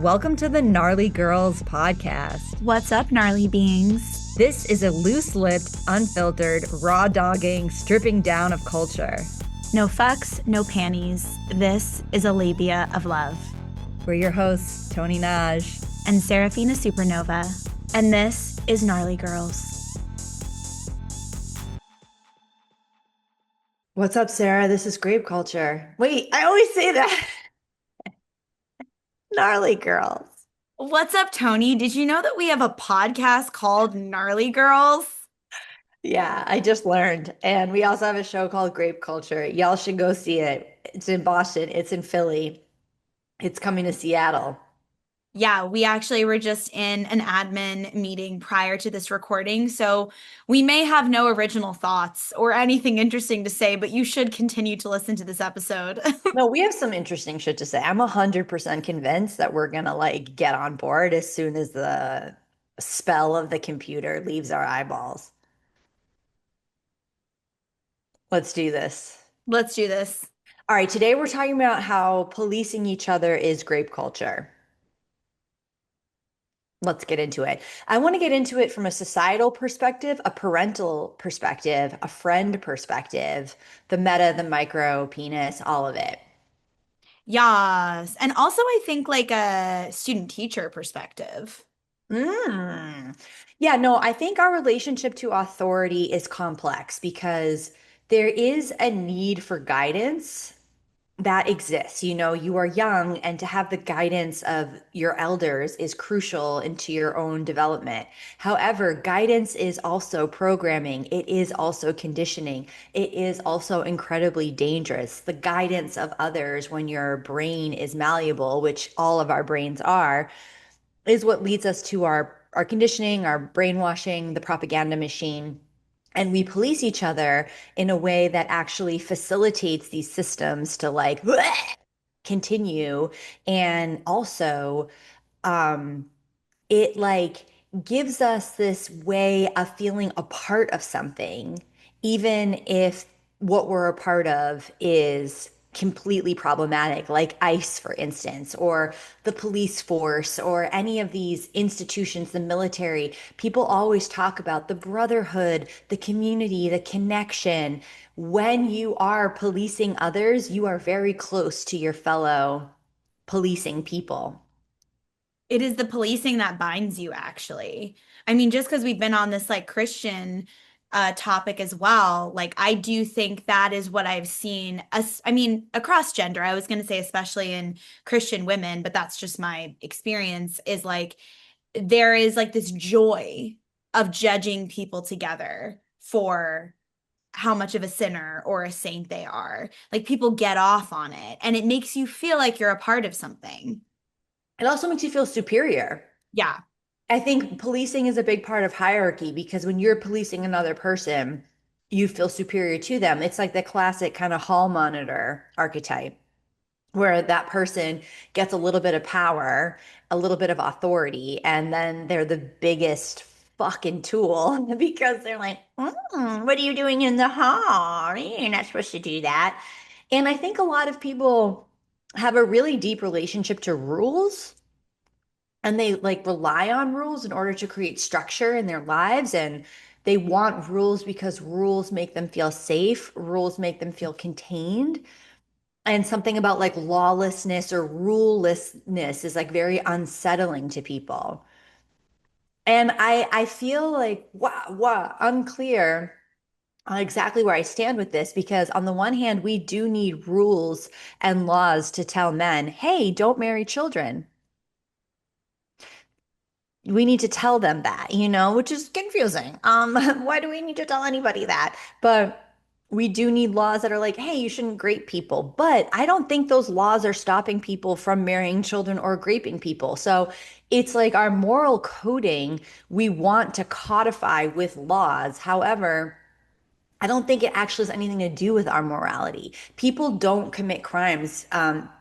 Welcome to the Gnarly Girls podcast. What's up, gnarly beings? This is a loose lipped, unfiltered, raw dogging, stripping down of culture. No fucks, no panties. This is a labia of love. We're your hosts, Tony Naj and Serafina Supernova. And this is Gnarly Girls. What's up, Sarah? This is Grape culture. Wait, I always say that. Gnarly Girls. What's up, Tony? Did you know that we have a podcast called Gnarly Girls? Yeah, I just learned. And we also have a show called Grape Culture. Y'all should go see it. It's in Boston, it's in Philly, it's coming to Seattle. Yeah, we actually were just in an admin meeting prior to this recording, so we may have no original thoughts or anything interesting to say, but you should continue to listen to this episode. No, we have some interesting shit to say. I'm 100% convinced that we're gonna like get on board as soon as the spell of the computer leaves our eyeballs. Let's do this. Let's do this. All right, today we're talking about how policing each other is grape culture. Let's get into it. I want to get into it from a societal perspective, a parental perspective, a friend perspective, the meta, the micro, penis, all of it. Yes. And also, I think like a student teacher perspective. Mm. Yeah, no, I think our relationship to authority is complex because there is a need for guidance that exists. You know, you are young, and to have the guidance of your elders is crucial into your own development. However, guidance is also programming, it is also conditioning, it is also incredibly dangerous. The guidance of others when your brain is malleable, which all of our brains are, is what leads us to our conditioning, our brainwashing, the propaganda machine. And we police each other in a way that actually facilitates these systems to like continue. And also, um, it like gives us this way of feeling a part of something, even if what we're a part of is completely problematic, like ICE, for instance, or the police force, or any of these institutions, the military. People always talk about the brotherhood, the community, the connection. When you are policing others, you are very close to your fellow policing people. It is the policing that binds you, actually. I mean, just because we've been on this like Christian topic as well, like I do think that is what I've seen. I mean, across gender, I was going to say, especially in Christian women, but that's just my experience, is like there is like this joy of judging people together for how much of a sinner or a saint they are. Like people get off on it, and it makes you feel like you're a part of something. It also makes you feel superior. Yeah. I think policing is a big part of hierarchy because when you're policing another person, you feel superior to them. It's like the classic kind of hall monitor archetype where that person gets a little bit of power, a little bit of authority, and then they're the biggest fucking tool because they're like, what are you doing in the hall? You're not supposed to do that. And I think a lot of people have a really deep relationship to rules, and they like rely on rules in order to create structure in their lives, and they want rules because rules make them feel safe, rules make them feel contained. And something about like lawlessness or rulelessness is like very unsettling to people. And I feel like unclear on exactly where I stand with this, because on the one hand we do need rules and laws to tell men, hey, don't marry children. We need to tell them that, which is confusing. Why do we need to tell anybody that? But we do need laws that are like, hey, you shouldn't grape people. But I don't think those laws are stopping people from marrying children or graping people. So it's like our moral coding we want to codify with laws. However, I don't think it actually has anything to do with our morality. People don't commit crimes,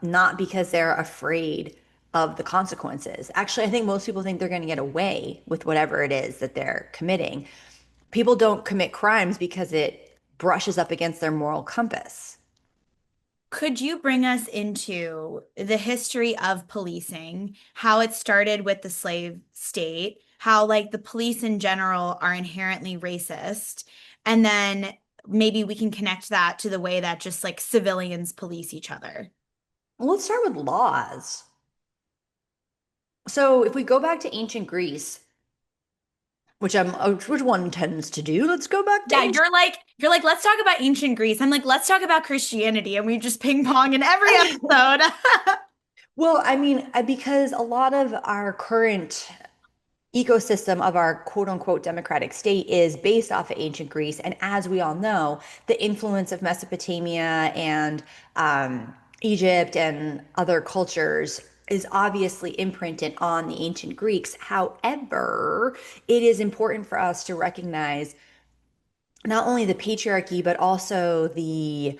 not because they're afraid of the consequences. Actually, I think most people think they're going to get away with whatever it is that they're committing. People don't commit crimes because it brushes up against their moral compass. Could you bring us into the history of policing, how it started with the slave state, how like the police in general are inherently racist, and then maybe we can connect that to the way that just like civilians police each other. Well, let's start with laws. So if we go back to ancient Greece, which one tends to do, let's go back to Yeah, ancient. you're like, let's talk about ancient Greece. I'm like, let's talk about Christianity, and we just ping pong in every episode. Well, I mean, because a lot of our current ecosystem of our quote unquote democratic state is based off of ancient Greece. And as we all know, the influence of Mesopotamia and Egypt and other cultures is obviously imprinted on the ancient Greeks. However, it is important for us to recognize not only the patriarchy, but also the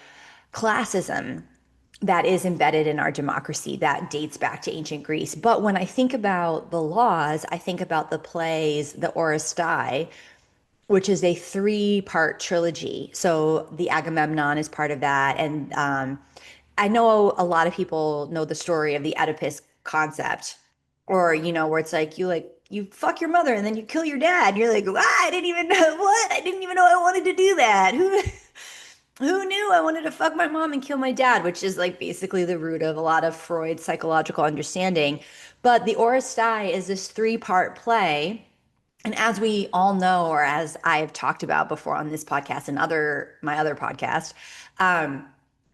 classism that is embedded in our democracy that dates back to ancient Greece. But when I think about the laws, I think about the plays, the Oresteia, which is a three-part trilogy. So the Agamemnon is part of that. And I know a lot of people know the story of the Oedipus concept, or, where it's like, you fuck your mother and then you kill your dad. You're like, I didn't even know what? I didn't even know I wanted to do that. Who knew I wanted to fuck my mom and kill my dad, which is like basically the root of a lot of Freud's psychological understanding. But the Oresteia is this three-part play. And as we all know, or as I have talked about before on this podcast and my other podcast, um,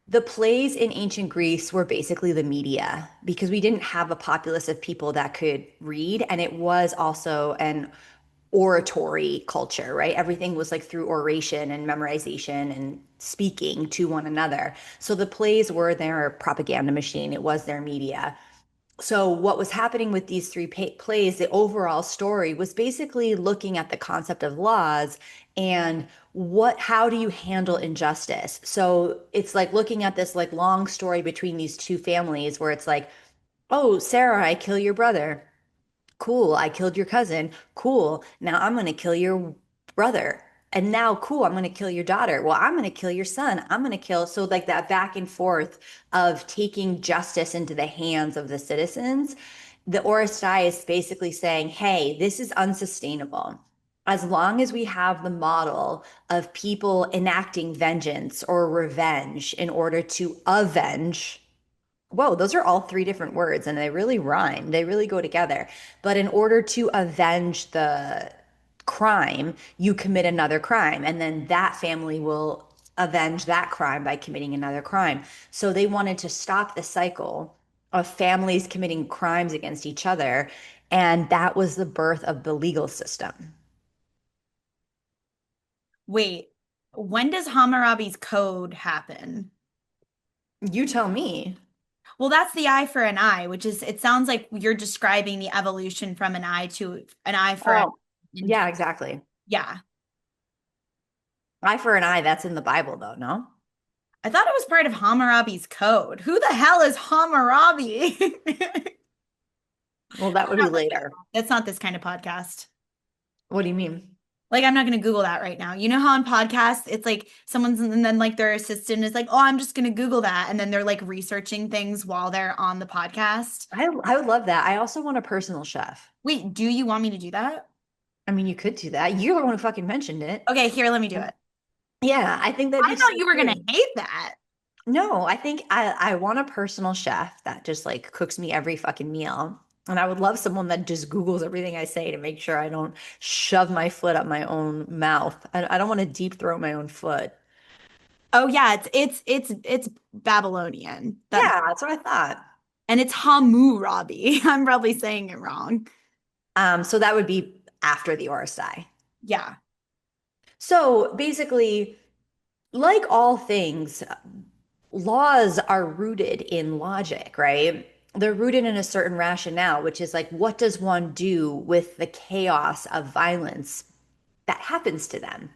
the plays in ancient Greece were basically the media because we didn't have a populace of people that could read, and it was also an oratory culture, right? Everything was like through oration and memorization and speaking to one another. So the plays were their propaganda machine, it was their media. So what was happening with these three plays, the overall story was basically looking at the concept of laws and how do you handle injustice? So it's like looking at this like long story between these two families where it's like, oh, Sarah, I kill your brother. Cool, I killed your cousin. Cool, now I'm gonna kill your brother. And now, cool, I'm gonna kill your daughter. Well, I'm gonna kill your son. I'm gonna kill. So, like that back and forth of taking justice into the hands of the citizens. The Oresteia is basically saying, hey, this is unsustainable. As long as we have the model of people enacting vengeance or revenge in order to avenge. Whoa, those are all three different words and they really rhyme. They really go together. But in order to avenge the crime, you commit another crime, and then that family will avenge that crime by committing another crime. So they wanted to stop the cycle of families committing crimes against each other. And that was the birth of the legal system. Wait, when does Hammurabi's code happen? You tell me. Well, that's the eye for an eye, which is, it sounds like you're describing the evolution from an eye to an eye for an Oh, eye. yeah, exactly. Yeah. Eye for an eye, that's in the Bible, though, no? I thought it was part of Hammurabi's code. Who the hell is Hammurabi? Well, that would be later. That's not this kind of podcast. What do you mean? Like, I'm not going to Google that right now. You know how on podcasts, it's like someone's, and then like their assistant is like, oh, I'm just going to Google that. And then they're like researching things while they're on the podcast. I would love that. I also want a personal chef. Wait, do you want me to do that? I mean, you could do that. You're the one who fucking mentioned it. Okay, here, let me do it. Yeah, I think that'd I be thought so you were going to cool. hate that. No, I think I want a personal chef that just like cooks me every fucking meal. And I would love someone that just Googles everything I say to make sure I don't shove my foot up my own mouth. I don't want to deep throat my own foot. Oh yeah, it's Babylonian. That Yeah, that's what I thought. and it's Hammurabi. I'm probably saying it wrong. So that would be after the Orosai. Yeah. So basically, like all things, laws are rooted in logic, right? They're rooted in a certain rationale, which is like, what does one do with the chaos of violence that happens to them?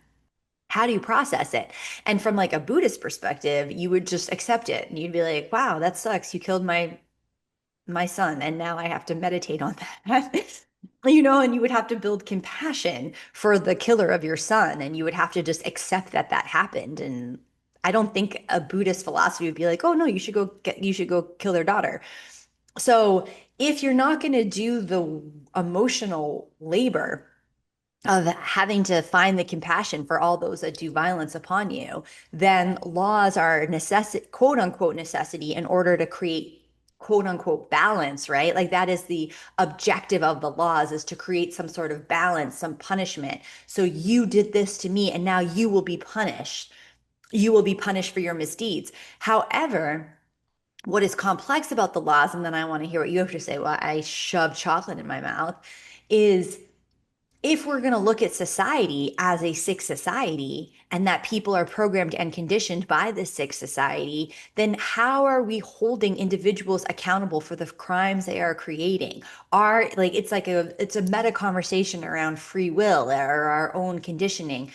How do you process it? And from like a Buddhist perspective, you would just accept it. And you'd be like, wow, that sucks. You killed my son, and now I have to meditate on that. And you would have to build compassion for the killer of your son, and you would have to just accept that that happened. And I don't think a Buddhist philosophy would be like, oh no, you should go kill their daughter. So if you're not going to do the emotional labor of having to find the compassion for all those that do violence upon you, then laws are necessity, quote unquote necessity, in order to create quote unquote balance, right? Like that is the objective of the laws, is to create some sort of balance, some punishment. So you did this to me and now you will be punished. You will be punished for your misdeeds. However, what is complex about the laws, and then I want to hear what you have to say while I shove chocolate in my mouth, is if we're going to look at society as a sick society and that people are programmed and conditioned by this sick society, then how are we holding individuals accountable for the crimes they are creating? Are like it's a meta conversation around free will or our own conditioning.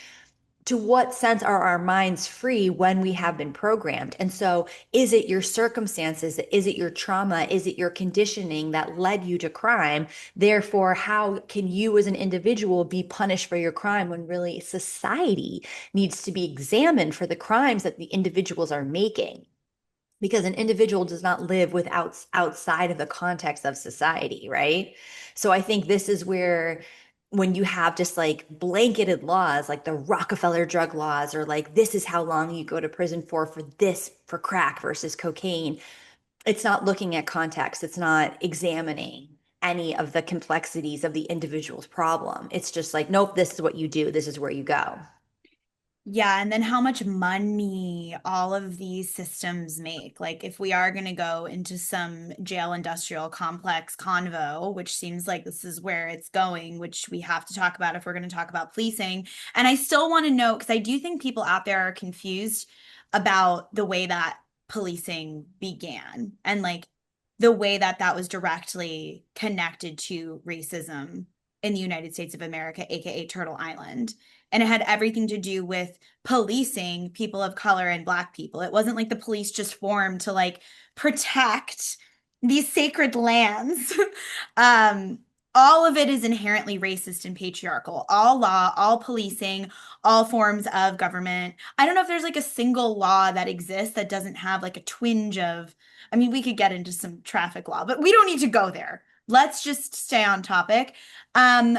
To what sense are our minds free when we have been programmed? And so, is it your circumstances? Is it your trauma? Is it your conditioning that led you to crime? Therefore, how can you as an individual be punished for your crime when really society needs to be examined for the crimes that the individuals are making? Because an individual does not live without outside of the context of society, right? So I think this is where when you have just like blanketed laws like the Rockefeller drug laws, or like this is how long you go to prison for this, for crack versus cocaine, it's not looking at context, it's not examining any of the complexities of the individual's problem. It's just like, nope, this is what you do, this is where you go. Yeah, and then how much money all of these systems make. Like, if we are going to go into some jail industrial complex convo, which seems like this is where it's going, which we have to talk about if we're going to talk about policing. And I still want to know, because I do think people out there are confused about the way that policing began and like the way that that was directly connected to racism in the United States of America, aka Turtle Island. And it had everything to do with policing people of color and black people. It wasn't like the police just formed to like protect these sacred lands. um, all of it is inherently racist and patriarchal. All law, all policing, all forms of government. I don't know if there's like a single law that exists that doesn't have like a twinge of, I mean, we could get into some traffic law, but we don't need to go there. Let's just stay on topic. Um,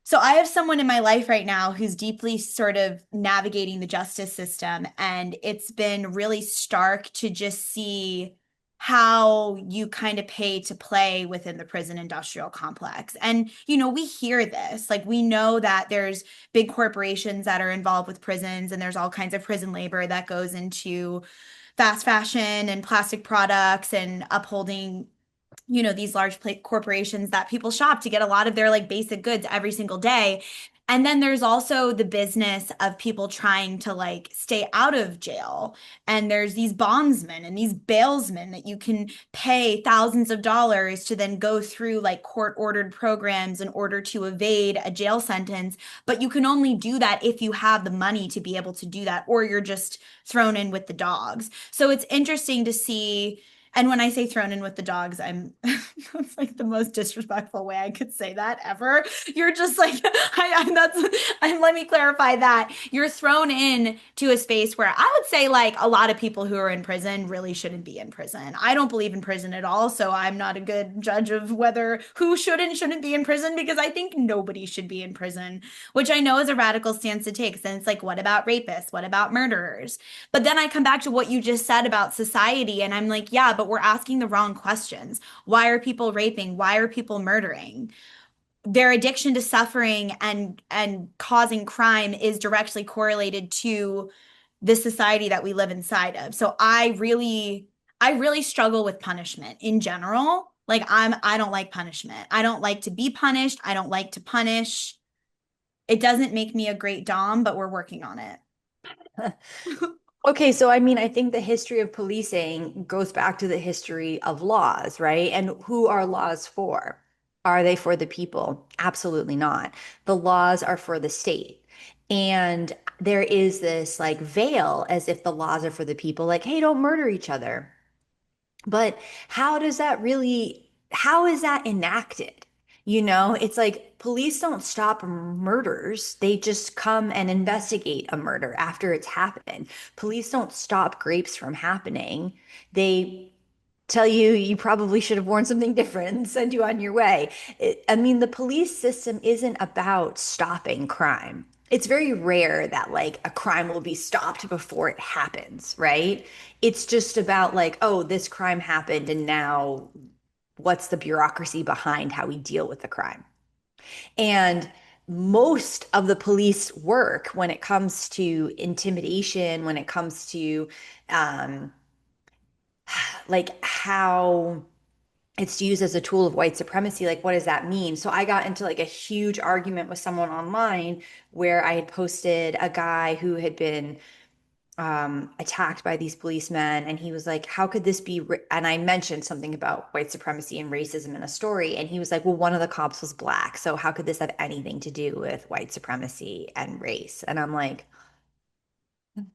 so I have someone in my life right now who's deeply sort of navigating the justice system, and it's been really stark to just see how you kind of pay to play within the prison industrial complex. And, you know, we hear this, like we know that there's big corporations that are involved with prisons, and there's all kinds of prison labor that goes into fast fashion and plastic products and upholding, you know, these large corporations that people shop to get a lot of their like basic goods every single day. And then there's also the business of people trying to like stay out of jail. And there's these bondsmen and these bailsmen that you can pay thousands of dollars to then go through like court ordered programs in order to evade a jail sentence. But you can only do that if you have the money to be able to do that, or you're just thrown in with the dogs. So it's interesting to see, and when I say thrown in with the dogs, I'm that's like the most disrespectful way I could say that ever. You're just like let me clarify that. You're thrown in to a space where I would say like a lot of people who are in prison really shouldn't be in prison. I don't believe in prison at all, so I'm not a good judge of whether who should and shouldn't be in prison, because I think nobody should be in prison, which I know is a radical stance to take. Then it's like, what about rapists? What about murderers? But then I come back to what you just said about society, and I'm like, yeah, but we're asking the wrong questions. Why are people raping? Why are people murdering? Their addiction to suffering and causing crime is directly correlated to the society that we live inside of. So I really struggle with punishment in general. Like I don't like punishment. I don't like to be punished. I don't like to punish. It doesn't make me a great dom, but we're working on it. Okay, so I mean, I think the history of policing goes back to the history of laws, right? And who are laws for? Are they for the people? Absolutely not. The laws are for the state. And there is this like veil as if the laws are for the people, like, hey, don't murder each other. But how is that enacted? It's like police don't stop murders. They just come and investigate a murder after it's happened. Police don't stop grapes from happening. They tell you you probably should have worn something different and send you on your way. I mean, the police system isn't about stopping crime. It's very rare that like a crime will be stopped before it happens, right? It's just about like, oh, this crime happened and now what's the bureaucracy behind how we deal with the crime? And most of the police work when it comes to intimidation, when it comes to um, like how it's used as a tool of white supremacy, like what does that mean? So I got into like a huge argument with someone online where I had posted a guy who had been attacked by these policemen, and he was like, how could this be and I mentioned something about white supremacy and racism in a story, and he was like, well, one of the cops was black, so how could this have anything to do with white supremacy and race? And I'm like,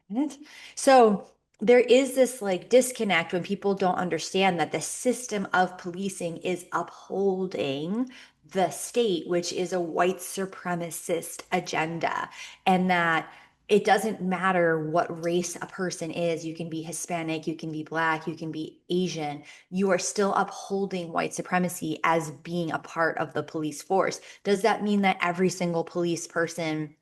it. So there is this like disconnect when people don't understand that the system of policing is upholding the state, which is a white supremacist agenda, and that it doesn't matter what race a person is. You can be Hispanic, you can be black, you can be Asian. You are still upholding white supremacy as being a part of the police force. Does that mean that every single police person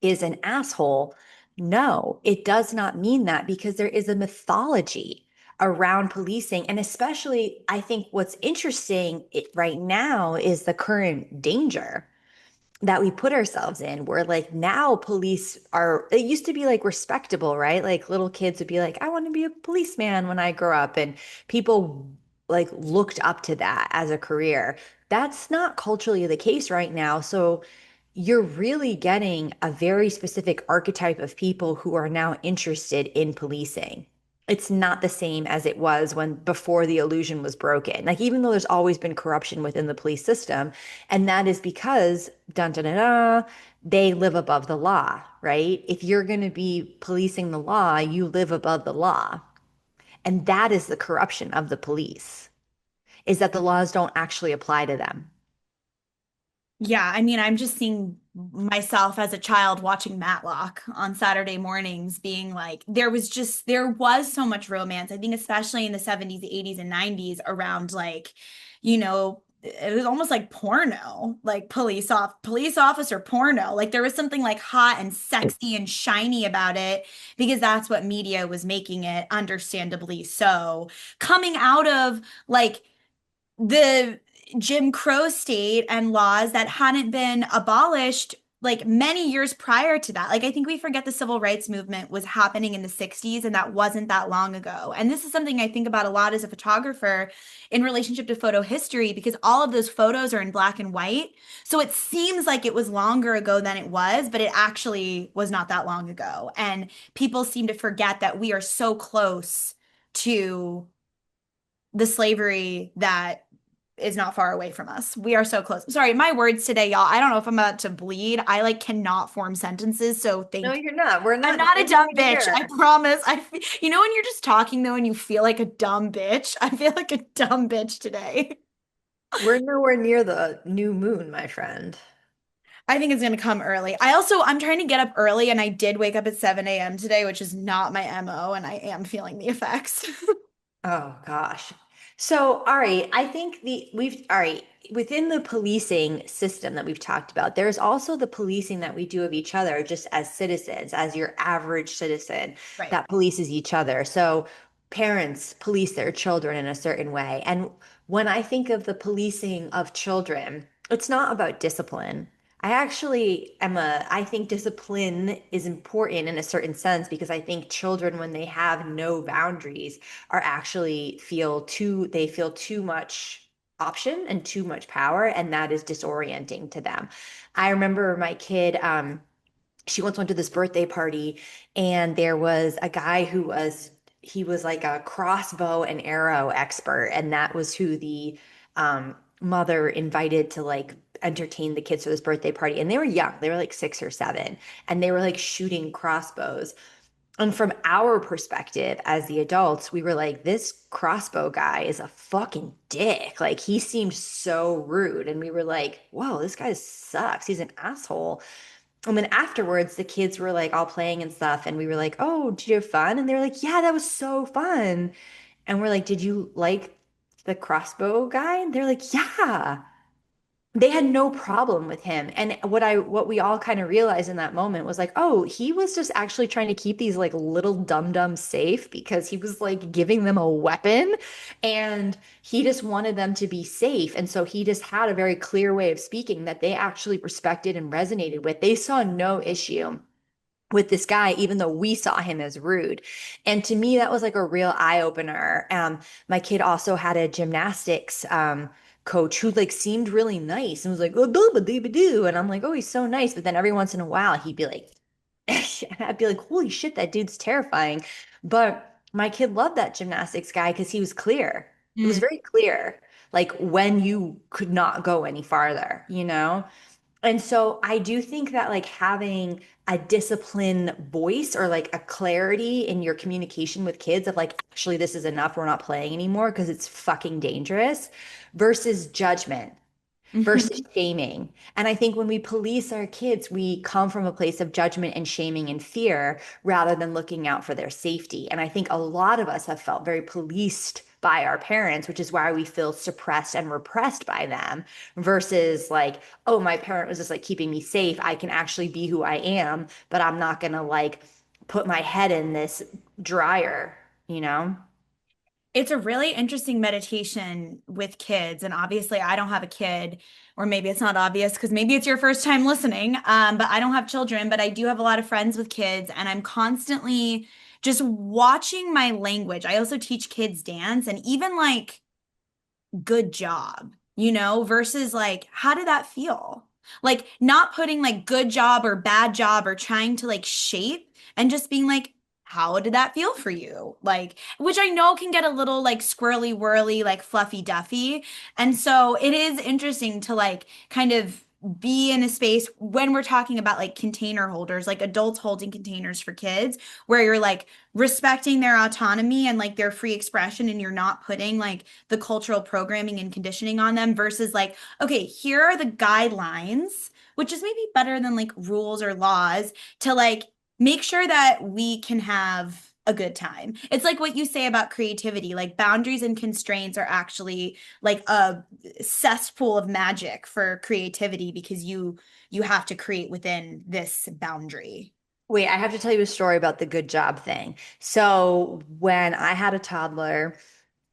is an asshole? No, it does not mean that because there is a mythology around policing. And especially, I think what's interesting right now is the current danger that we put ourselves in, where like now police are, it used to be like respectable, right? Like little kids would be like, I want to be a policeman when I grow up. And people like looked up to that as a career. That's not culturally the case right now. So you're really getting a very specific archetype of people who are now interested in policing. It's not the same as it was when before the illusion was broken. Like, even though there's always been corruption within the police system, and that is because, dun dun dun, dun, they live above the law, right? If you're going to be policing the law, you live above the law. And that is the corruption of the police, is that the laws don't actually apply to them. Yeah, I mean, I'm just seeing myself as a child watching Matlock on Saturday mornings, being like, there was so much romance. I think, especially in the 70s, 80s, and 90s, around like, it was almost like porno, like police officer porno. Like there was something like hot and sexy and shiny about it because that's what media was making it, understandably so. Coming out of like the Jim Crow state and laws that hadn't been abolished like many years prior to that. Like I think we forget the civil rights movement was happening in the 60s and that wasn't that long ago. And this is something I think about a lot as a photographer in relationship to photo history because all of those photos are in black and white. So it seems like it was longer ago than it was, but it actually was not that long ago. And people seem to forget that we are so close to the slavery that is not far away from us. We are so close. Sorry, my words today, y'all. I don't know if I'm about to bleed. I like cannot form sentences, so No, thank you. you're not. We're I'm not not a dumb anywhere bitch. I near. promise. You know when you're just talking though and you feel like a dumb bitch? I feel like a dumb bitch today. We're nowhere near the new moon, my friend. I think it's gonna come early. I'm trying to get up early and I did wake up at 7 a.m. today, which is not my MO, and I am feeling the effects. Oh gosh. So, all right, I think all right, within the policing system that we've talked about, there's also the policing that we do of each other just as citizens, as your average citizen Right. that polices each other. So, parents police their children in a certain way. And when I think of the policing of children, it's not about discipline. I think discipline is important in a certain sense because I think children, when they have no boundaries, they feel too much option and too much power, and that is disorienting to them. I remember my kid, she once went to this birthday party, and there was a guy he was like a crossbow and arrow expert, and that was who the mother invited to like entertain the kids for this birthday party. And they were young, they were like 6 or 7, and they were like shooting crossbows. And from our perspective as the adults, we were like, this crossbow guy is a fucking dick. Like, he seemed so rude. And we were like, whoa, this guy sucks. He's an asshole. And then afterwards, the kids were like all playing and stuff. And we were like, oh, did you have fun? And they were like, yeah, that was so fun. And we're like, did you like the crossbow guy? And they're like, yeah. They had no problem with him. And what we all kind of realized in that moment was like, oh, he was just actually trying to keep these like little dum-dums safe because he was like giving them a weapon and he just wanted them to be safe. And so he just had a very clear way of speaking that they actually respected and resonated with. They saw no issue with this guy, even though we saw him as rude. And to me, that was like a real eye opener. My kid also had a gymnastics coach who like seemed really nice and was like, oh, doo. And I'm like, oh, he's so nice. But then every once in a while, he'd be like, and I'd be like, holy shit, that dude's terrifying. But my kid loved that gymnastics guy because he was clear. It was Mm. very clear, like when you could not go any farther, you know? And so I do think that like having a disciplined voice or like a clarity in your communication with kids of like, actually, this is enough. We're not playing anymore because it's fucking dangerous versus judgment versus Mhm. shaming. And I think when we police our kids, we come from a place of judgment and shaming and fear rather than looking out for their safety. And I think a lot of us have felt very policed by our parents, which is why we feel suppressed and repressed by them versus like, oh, my parent was just like keeping me safe. I can actually be who I am, but I'm not going to like put my head in this dryer, you know? It's a really interesting meditation with kids. And obviously, I don't have a kid, or maybe it's not obvious because maybe it's your first time listening. But I don't have children, but I do have a lot of friends with kids, and I'm constantly just watching my language. I also teach kids dance, and even like good job, versus like, how did that feel? Like, not putting like good job or bad job or trying to like shape and just being like, how did that feel for you? Like, which I know can get a little like squirrely whirly, like fluffy duffy. And so it is interesting to like kind of be in a space when we're talking about like container holders, like adults holding containers for kids, where you're like respecting their autonomy and like their free expression, and you're not putting like the cultural programming and conditioning on them versus like, okay, here are the guidelines, which is maybe better than like rules or laws to like make sure that we can have a good time. It's like what you say about creativity, like boundaries and constraints are actually like a cesspool of magic for creativity because you have to create within this boundary. Wait, I have to tell you a story about the good job thing. So, when I had a toddler,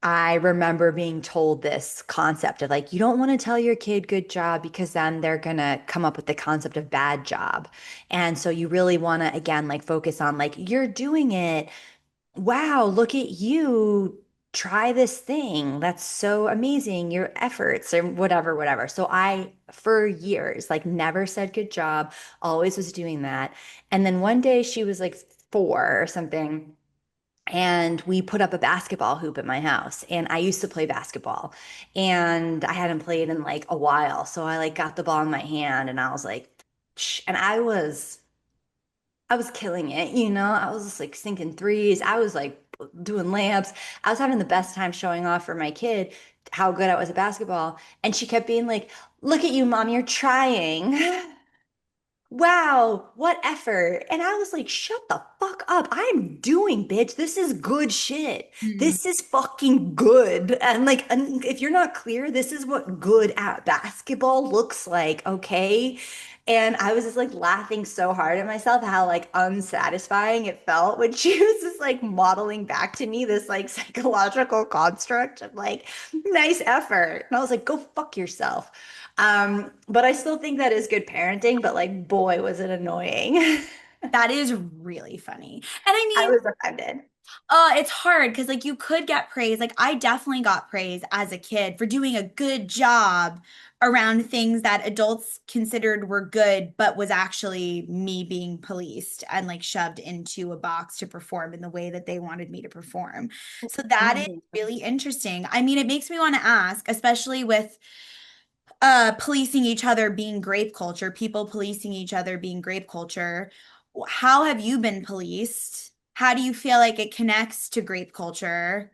I remember being told this concept of like, you don't want to tell your kid good job because then they're gonna come up with the concept of bad job. And so you really want to, again, like focus on like, you're doing it. Wow, look at you. Try this thing. That's so amazing. Your efforts or whatever, whatever. So I, for years, like never said good job, always was doing that. And then one day she was like 4 or something. And we put up a basketball hoop at my house. And I used to play basketball. And I hadn't played in like a while. So I like got the ball in my hand and I was like, "Shh." And I was killing it, you know. I was just like sinking threes. I was like doing layups. I was having the best time showing off for my kid how good I was at basketball. And she kept being like, look at you, mom, you're trying. Wow, what effort. And I was like, shut the fuck up. I'm doing, bitch. This is good shit. Mm. This is fucking good. And like, if you're not clear, this is what good at basketball looks like, okay? And I was just like laughing so hard at myself how like unsatisfying it felt when she was just like modeling back to me this like psychological construct of like nice effort. And I was like, go fuck yourself. But I still think that is good parenting, but like, boy, was it annoying. That is really funny. And I I mean, was offended. it's hard because like you could get praise. Like I definitely got praise as a kid for doing a good job around things that adults considered were good, but was actually me being policed and like shoved into a box to perform in the way that they wanted me to perform. So that is Mhm. really interesting. I mean, it makes me want to ask, especially with policing each other being grape culture, people policing each other being grape culture. How have you been policed? how do you feel like it connects to grape culture?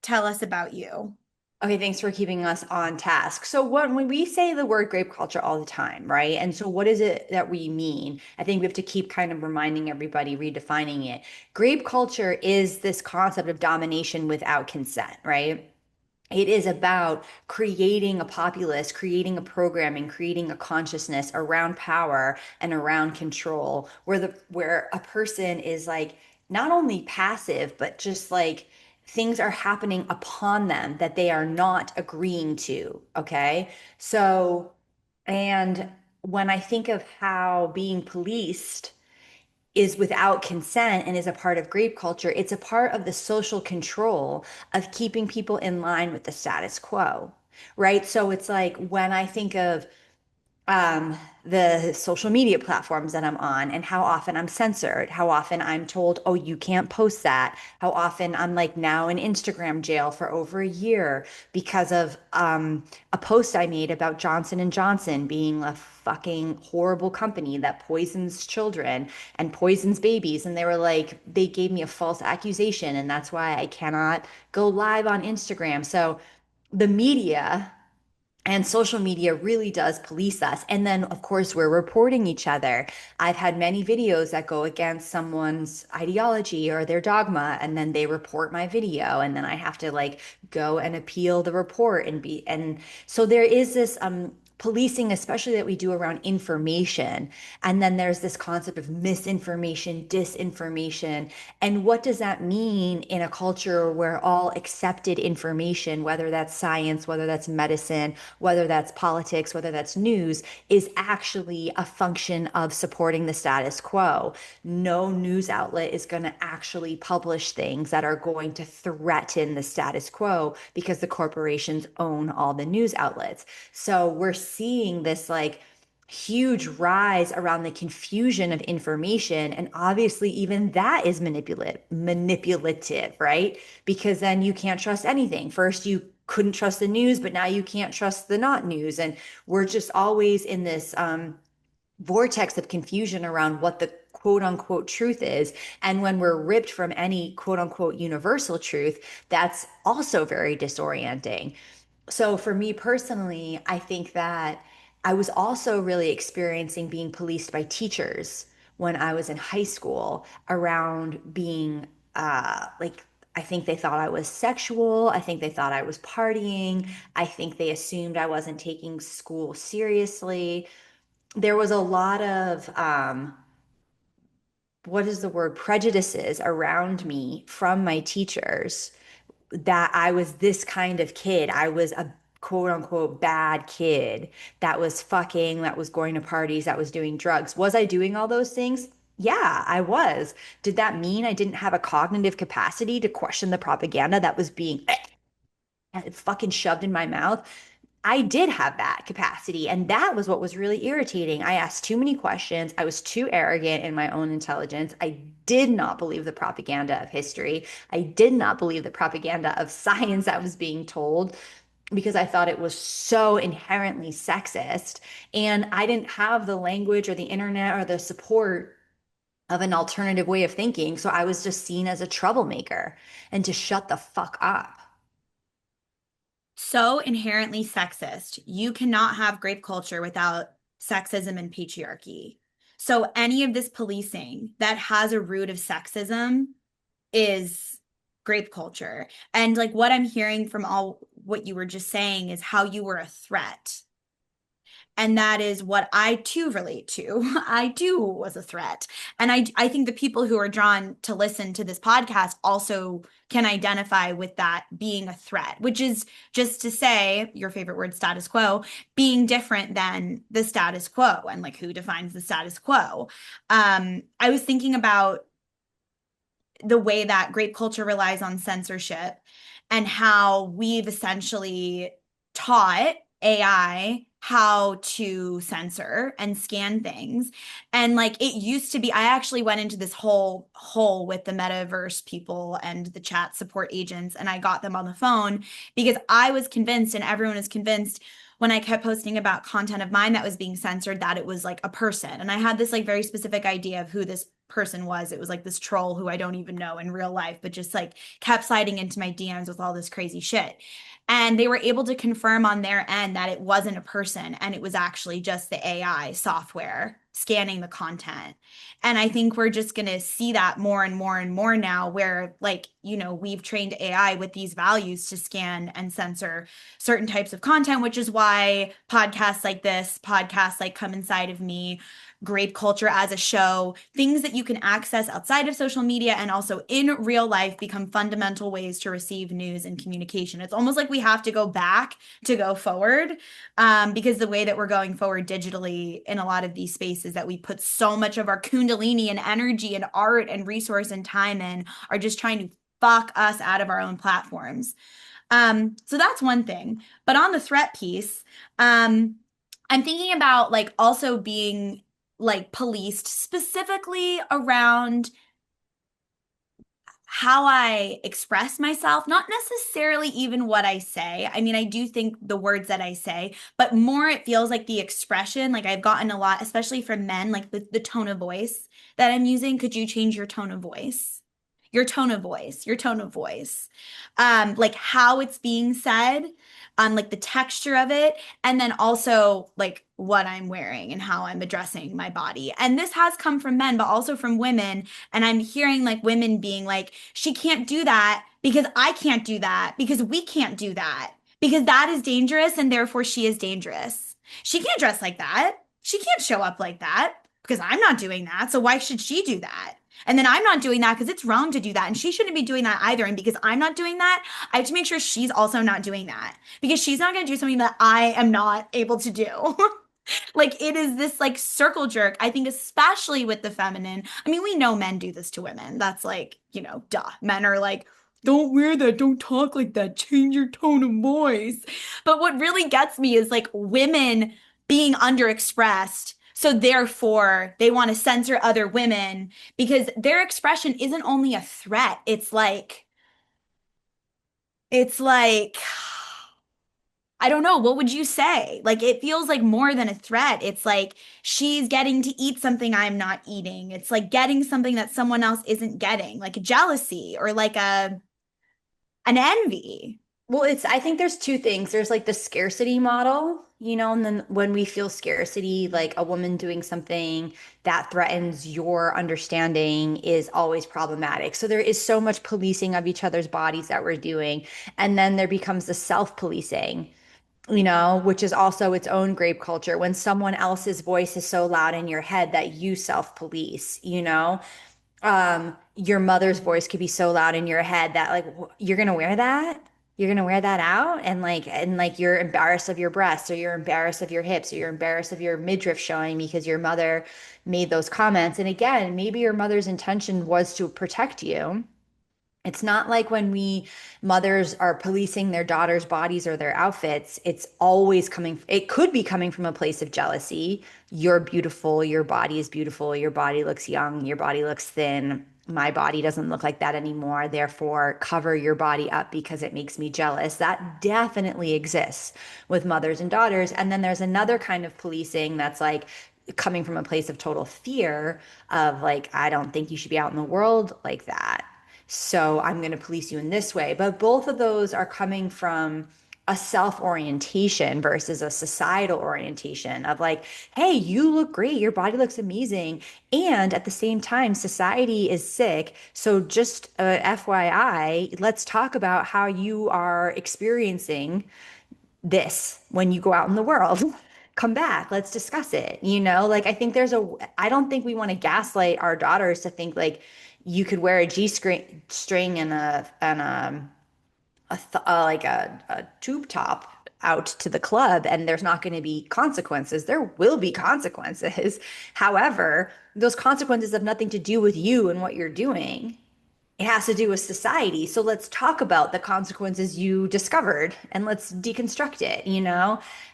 Tell us about you. Okay, thanks for keeping us on task. So when we say the word grape culture all the time, right? And so what is it that we mean? I think we have to keep kind of reminding everybody, redefining it. Grape culture is this concept of domination without consent, right? It is about creating a populace, creating a programming, creating a consciousness around power and around control, where a person is like not only passive, but just like things are happening upon them that they are not agreeing to. Okay. So, and when I think of how being policed is without consent and is a part of grape culture, it's a part of the social control of keeping people in line with the status quo, right? So it's like when I think of um, the social media platforms that I'm on and how often I'm censored, how often I'm told, oh, you can't post that, how often I'm like now in Instagram jail for over a year because of a post I made about Johnson and Johnson being a fucking horrible company that poisons children and poisons babies. And they were like, they gave me a false accusation, and that's why I cannot go live on Instagram. So the media and social media really does police us. And then, of course, we're reporting each other. I've had many videos that go against someone's ideology or their dogma, and then they report my video, and then I have to like go and appeal the report and be, and so there is this policing, especially that we do around information. And then there's this concept of misinformation, disinformation. And what does that mean in a culture where all accepted information, whether that's science, whether that's medicine, whether that's politics, whether that's news, is actually a function of supporting the status quo? No news outlet is going to actually publish things that are going to threaten the status quo because the corporations own all the news outlets. So we're seeing this like huge rise around the confusion of information, and obviously even that is manipulative, right? Because then you can't trust anything. First you couldn't trust the news, but now you can't trust the not news, and we're just always in this vortex of confusion around what the quote unquote truth is. And when we're ripped from any quote unquote universal truth, that's also very disorienting. So for me personally, I think that I was also really experiencing being policed by teachers when I was in high school around being like, I think they thought I was sexual. I think they thought I was partying. I think they assumed I wasn't taking school seriously. There was a lot of what is the word, prejudices around me from my teachers that I was this kind of kid. I was a quote unquote bad kid that was fucking, that was going to parties, that was doing drugs. Was I doing all those things? Yeah, I was. Did that mean I didn't have a cognitive capacity to question the propaganda that was being fucking shoved in my mouth? I did have that capacity, and that was what was really irritating. I asked too many questions. I was too arrogant in my own intelligence. I did not believe the propaganda of history. I did not believe the propaganda of science that was being told because I thought it was so inherently sexist. And I didn't have the language or the internet or the support of an alternative way of thinking. So I was just seen as a troublemaker and to shut the fuck up. So inherently sexist. You cannot have grape culture without sexism and patriarchy. So any of this policing that has a root of sexism is grape culture. And like what I'm hearing from all what you were just saying is how you were a threat. And that is what I too relate to. I too was a threat. And I think the people who are drawn to listen to this podcast also can identify with that being a threat, which is just to say, your favorite word, status quo, being different than the status quo, and like who defines the status quo. I was thinking about the way that grape culture relies on censorship and how we've essentially taught AI how to censor and scan things. And like it used to be, I actually went into this whole hole with the metaverse people and the chat support agents, and I got them on the phone because I was convinced, and everyone is convinced when I kept posting about content of mine that was being censored, that it was like a person. And I had this like very specific idea of who this person was. It was like this troll who I don't even know in real life, but just like kept sliding into my DMs with all this crazy shit. And they were able to confirm on their end that it wasn't a person and it was actually just the AI software scanning the content. And I think we're just going to see that more and more and more now, where, like, we've trained AI with these values to scan and censor certain types of content, which is why podcasts like this, podcasts like Come Inside of Me, Grape culture as a show, things that you can access outside of social media and also in real life become fundamental ways to receive news and communication. It's almost like we have to go back to go forward, because the way that we're going forward digitally in a lot of these spaces that we put so much of our kundalini and energy and art and resource and time in are just trying to fuck us out of our own platforms. So that's one thing. But on the threat piece, I'm thinking about like also being like policed specifically around how I express myself, not necessarily even what I say. I mean, I do think the words that I say, but more it feels like the expression. Like I've gotten a lot, especially from men, like the tone of voice that I'm using. Could you change your tone of voice? Your tone of voice, your tone of voice, like how it's being said, like the texture of it, and then also like what I'm wearing and how I'm addressing my body. And this has come from men, but also from women. And I'm hearing like women being like, she can't do that because I can't do that because we can't do that because that is dangerous and therefore she is dangerous. She can't dress like that. She can't show up like that because I'm not doing that. So why should she do that? And then I'm not doing that because it's wrong to do that. And she shouldn't be doing that either. And because I'm not doing that, I have to make sure she's also not doing that because she's not going to do something that I am not able to do. Like it is this like circle jerk, I think, especially with the feminine. I mean, we know men do this to women. That's like, duh. Men are like, don't wear that, don't talk like that, change your tone of voice. But what really gets me is like women being underexpressed. So therefore, they want to censor other women because their expression isn't only a threat. It's like I don't know. What would you say? Like, it feels like more than a threat. It's like she's getting to eat something I'm not eating. It's like getting something that someone else isn't getting, like a jealousy or like an envy. Well, I think there's two things. There's like the scarcity model, and then when we feel scarcity, like a woman doing something that threatens your understanding is always problematic. So there is so much policing of each other's bodies that we're doing. And then there becomes the self-policing, which is also its own grape culture when someone else's voice is so loud in your head that you self-police, your mother's voice could be so loud in your head that like you're gonna wear that, you're gonna wear that out, and like you're embarrassed of your breasts, or you're embarrassed of your hips, or you're embarrassed of your midriff showing because your mother made those comments. And again, maybe your mother's intention was to protect you. It's not like when mothers are policing their daughters' bodies or their outfits, it's always it could be coming from a place of jealousy. You're beautiful, your body is beautiful, your body looks young, your body looks thin. My body doesn't look like that anymore. Therefore, cover your body up because it makes me jealous. That definitely exists with mothers and daughters. And then there's another kind of policing that's like coming from a place of total fear of like, I don't think you should be out in the world like that. So I'm going to police you in this way. But both of those are coming from a self orientation versus a societal orientation of like, hey, you look great. Your body looks amazing. And at the same time, society is sick. So just FYI, let's talk about how you are experiencing this when you go out in the world. Come back, let's discuss it. Like I think I don't think we want to gaslight our daughters to think like you could wear a G string and like a tube top out to the club and there's not going to be consequences. There will be consequences. However, those consequences have nothing to do with you and what you're doing. It has to do with society. So let's talk about the consequences you discovered and let's deconstruct it.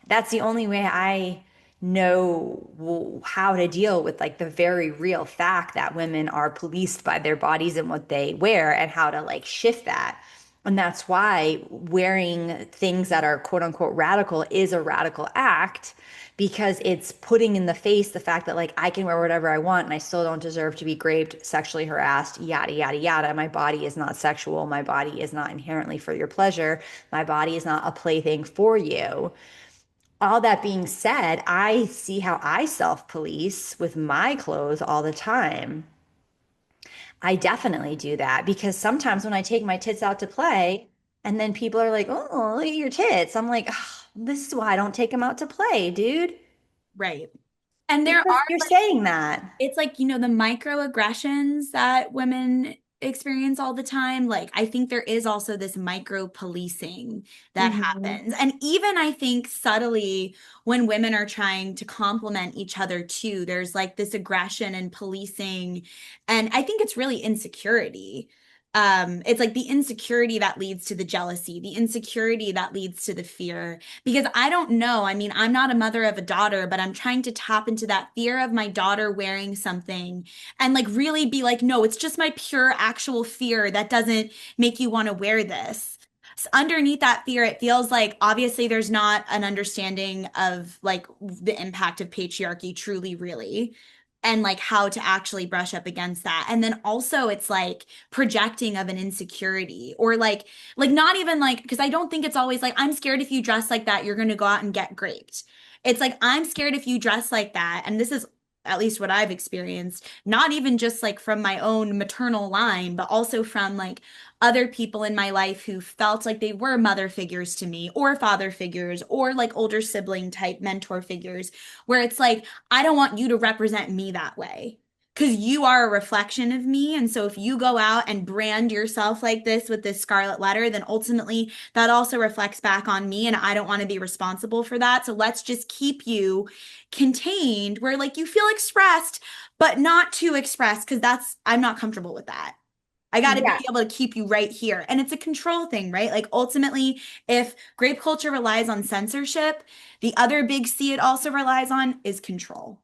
That's the only way I know how to deal with like the very real fact that women are policed by their bodies and what they wear and how to like shift that. And that's why wearing things that are quote unquote radical is a radical act because it's putting in the face the fact that like I can wear whatever I want and I still don't deserve to be raped, sexually harassed, yada, yada, yada. My body is not sexual. My body is not inherently for your pleasure. My body is not a plaything for you. All that being said, I see how I self-police with my clothes all the time. I definitely do that because sometimes when I take my tits out to play and then people are like, "Oh, look at your tits." I'm like, "Ugh, this is why I don't take them out to play, dude." Right. And there Because are you're saying that. it's like, you know, the microaggressions that women experience all the time. Like, I think there is also this micro policing that Hmm. happens. And even I think subtly when women are trying to compliment each other too, there's like this aggression and policing. And I think it's really insecurity. It's like the insecurity that leads to the jealousy, the insecurity that leads to the fear. Because I don't know. I mean, I'm not a mother of a daughter, but I'm trying to tap into that fear of my daughter wearing something and like really be like, no, it's just my pure actual fear that doesn't make you want to wear this. So underneath that fear, it feels like obviously there's not an understanding of like the impact of patriarchy truly, really. And like how to actually brush up against that. And then also it's like projecting of an insecurity or like not even like because I don't think it's always like I'm scared if you dress like that you're going to go out and get raped. It's like I'm scared if you dress like that and this is at least what I've experienced, not even just like from my own maternal line, but also from like other people in my life who felt like they were mother figures to me or father figures or like older sibling type mentor figures where it's like I don't want you to represent me that way because you are a reflection of me. And so if you go out and brand yourself like this with this scarlet letter, then ultimately that also reflects back on me. And I don't want to be responsible for that. So let's just keep you contained where like you feel expressed, but not too expressed because I'm not comfortable with that. I got to be Yeah. able to keep you right here. And it's a control thing, right? Like ultimately, if grape culture relies on censorship, the other big C it also relies on is control.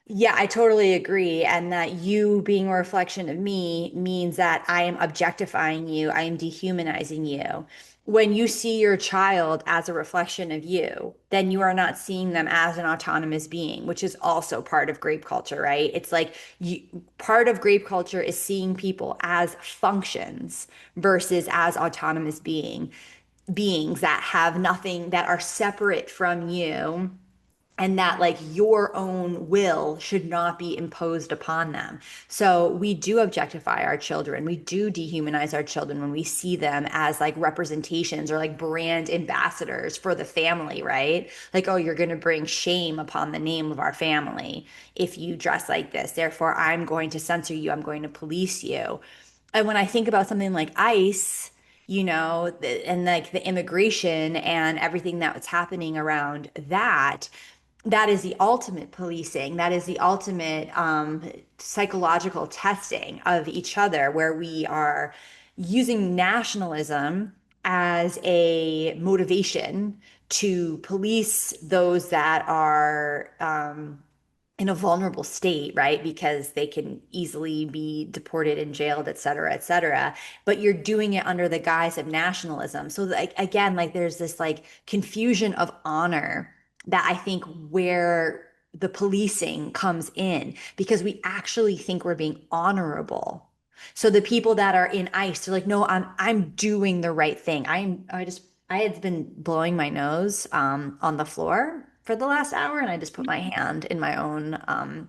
Yeah, I totally agree. And that you being a reflection of me means that I am objectifying you, I am dehumanizing you. When you see your child as a reflection of you, then you are not seeing them as an autonomous being, which is also part of grape culture, right? It's like part of grape culture is seeing people as functions versus as autonomous beings that have nothing, that are separate from you and that like your own will should not be imposed upon them. So we do objectify our children. We do dehumanize our children when we see them as like representations or like brand ambassadors for the family, right? Like, oh, you're going to bring shame upon the name of our family if you dress like this. Therefore, I'm going to censor you. I'm going to police you. And when I think about something like ICE, and like the immigration and everything that was happening around that, that is the ultimate policing. That is the ultimate psychological testing of each other, where we are using nationalism as a motivation to police those that are in a vulnerable state, right? Because they can easily be deported and jailed, et cetera, et cetera. But you're doing it under the guise of nationalism. So like again, like there's this like confusion of honor that I think where the policing comes in because we actually think we're being honorable. So the people that are in ICE, they're like, no, I'm doing the right thing. I had been blowing my nose on the floor for the last hour, and I just put my hand in my own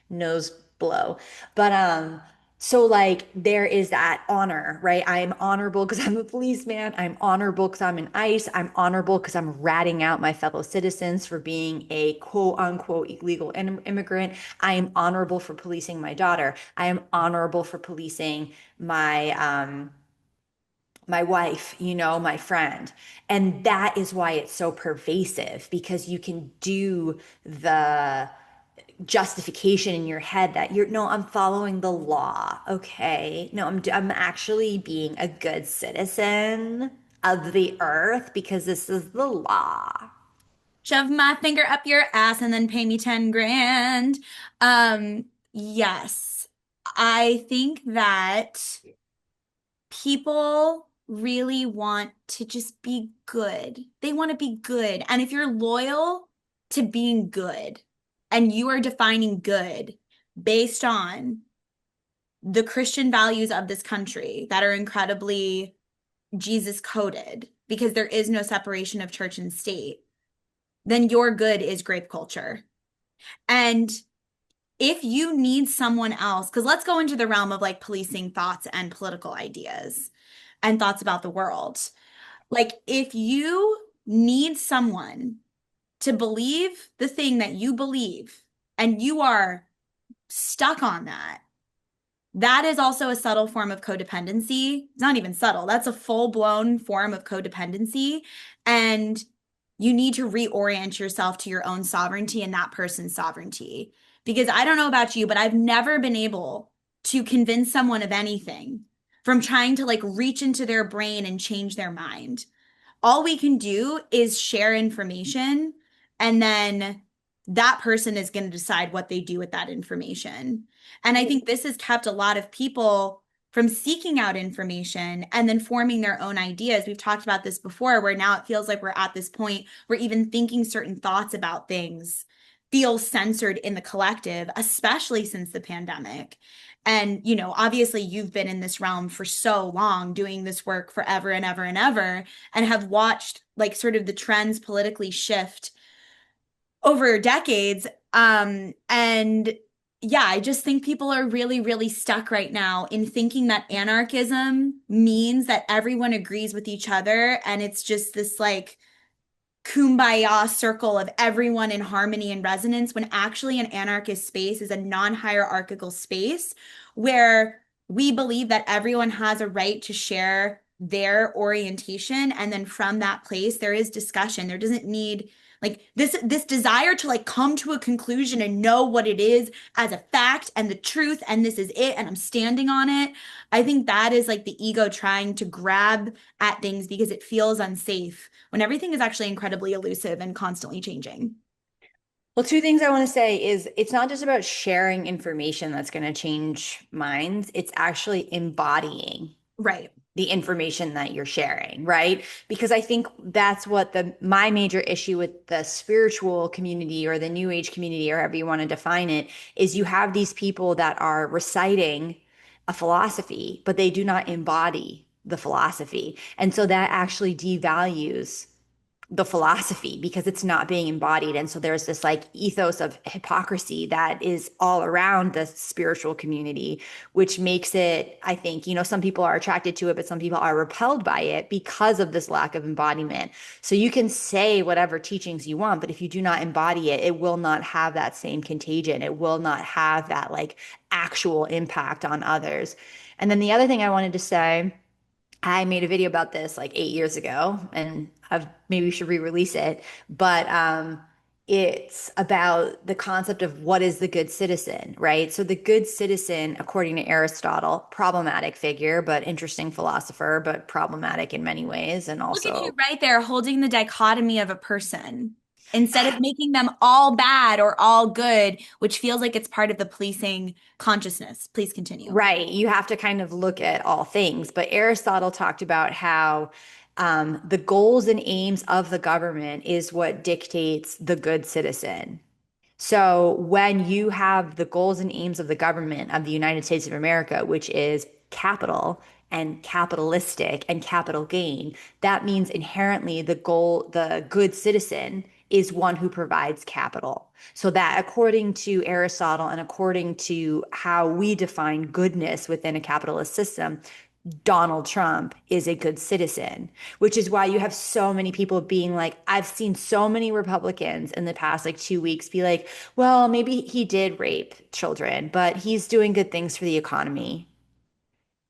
nose blow. But so like there is that honor, right? I'm honorable because I'm a policeman. I'm honorable because I'm in ICE. I'm honorable because I'm ratting out my fellow citizens for being a quote unquote illegal immigrant. I am honorable for policing my daughter. I am honorable for policing my wife, my friend. And that is why it's so pervasive because you can do the justification in your head that you're no, I'm following the law. Okay. No, I'm actually being a good citizen of the earth because this is the law. Shove my finger up your ass and then pay me 10 grand. Yes. I think that people really want to just be good. They want to be good. And if you're loyal to being good and you are defining good based on the Christian values of this country that are incredibly Jesus coded, because there is no separation of church and state, then your good is grape culture. And if you need someone else, because let's go into the realm of like policing thoughts and political ideas and thoughts about the world. Like, if you need someone to believe the thing that you believe and you are stuck on that, that is also a subtle form of codependency. It's not even subtle, that's a full-blown form of codependency. And you need to reorient yourself to your own sovereignty and that person's sovereignty. Because I don't know about you, but I've never been able to convince someone of anything from trying to like reach into their brain and change their mind. All we can do is share information, and then that person is going to decide what they do with that information. And I think this has kept a lot of people from seeking out information and then forming their own ideas. We've talked about this before, where now it feels like we're at this point where even thinking certain thoughts about things feels censored in the collective, especially since the pandemic. And, you know, obviously you've been in this realm for so long, doing this work forever and ever and ever, and have watched like sort of the trends politically shift over decades. And yeah, I just think people are really, really stuck right now in thinking that anarchism means that everyone agrees with each other. And it's just this like kumbaya circle of everyone in harmony and resonance, when actually an anarchist space is a non-hierarchical space where we believe that everyone has a right to share their orientation, and then from that place there is discussion. There doesn't need like this desire to like come to a conclusion and know what it is as a fact and the truth, and this is it and I'm standing on it. I think that is like the ego trying to grab at things because it feels unsafe, when everything is actually incredibly elusive and constantly changing. Well, two things I want to say is it's not just about sharing information that's going to change minds, it's actually embodying Right. the information that you're sharing, right? Because I think that's what the my major issue with the spiritual community or the new age community or however you want to define it is you have these people that are reciting a philosophy, but they do not embody the philosophy. And so that actually devalues the philosophy because it's not being embodied. And so there's this like ethos of hypocrisy that is all around the spiritual community, which makes it, I think, some people are attracted to it, but some people are repelled by it because of this lack of embodiment. So you can say whatever teachings you want, but if you do not embody it, it will not have that same contagion. It will not have that like actual impact on others. And then the other thing I wanted to say, I made a video about this like 8 years ago, and I've maybe we should re-release it. But it's about the concept of what is the good citizen, right? So the good citizen, according to Aristotle, problematic figure, but interesting philosopher, but problematic in many ways, and Look at you also right there holding the dichotomy of a person instead of making them all bad or all good, which feels like it's part of the policing consciousness. Please continue. right, you have to kind of look at all things. But Aristotle talked about how the goals and aims of the government is what dictates the good citizen. So when you have the goals and aims of the government of the United States of America, which is capital and capitalistic and capital gain, that means inherently the good citizen is one who provides capital. So that according to Aristotle and according to how we define goodness within a capitalist system, Donald Trump is a good citizen, which is why you have so many people being like, I've seen so many Republicans in the past like 2 weeks be like, well, maybe he did rape children, but he's doing good things for the economy.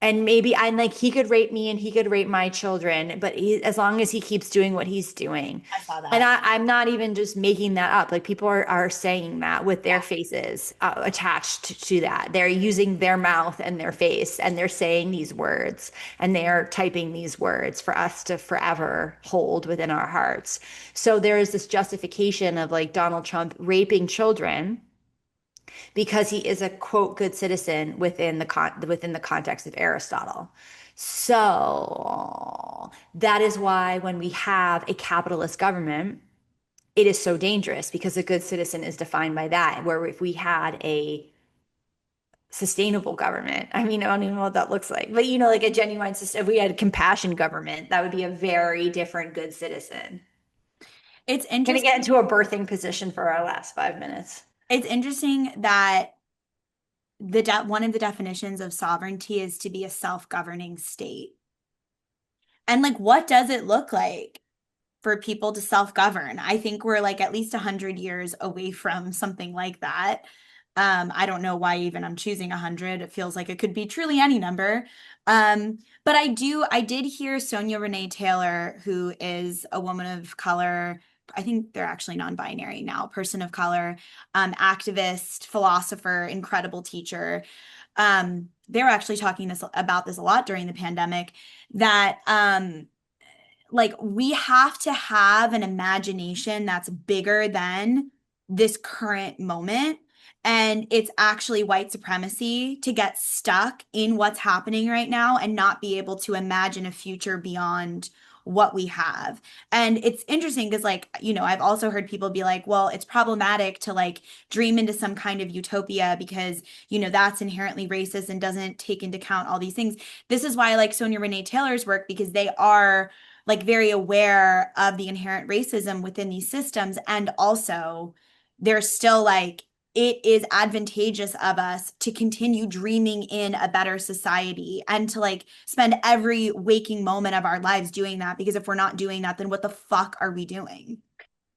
And maybe I'm like, he could rape me and he could rape my children, but as long as he keeps doing what he's doing. I saw And that. I'm not even just making that up. Like people are saying that with their Yeah. faces attached to that. They're using their mouth and their face and they're saying these words and they're typing these words for us to forever hold within our hearts. So there is this justification of like Donald Trump raping children because he is a quote good citizen within the context of Aristotle. So that is why when we have a capitalist government, it is so dangerous because a good citizen is defined by that. Where if we had a sustainable government, I mean, I don't even know what that looks like, but like a genuine system, if we had a compassion government, that would be a very different good citizen. It's Gonna get interesting. into a birthing position for our last 5 minutes. It's interesting that one of the definitions of sovereignty is to be a self-governing state. And like, what does it look like for people to self-govern? I think we're like at least 100 years away from something like that. I don't know why even I'm choosing 100. It feels like it could be truly any number. But I did hear Sonia Renee Taylor, who is a woman of color. I think they're actually non-binary now, person of color, activist, philosopher, incredible teacher. They were actually talking about this a lot during the pandemic, that like we have to have an imagination that's bigger than this current moment. And it's actually white supremacy to get stuck in what's happening right now and not be able to imagine a future beyond what we have. And it's interesting because, like, I've also heard people be like, well, it's problematic to like dream into some kind of utopia because, that's inherently racist and doesn't take into account all these things. This is why I like Sonia Renee Taylor's work, because they are like very aware of the inherent racism within these systems. And also, they're still like, it is advantageous of us to continue dreaming in a better society and to like spend every waking moment of our lives doing that. Because if we're not doing that, then what the fuck are we doing?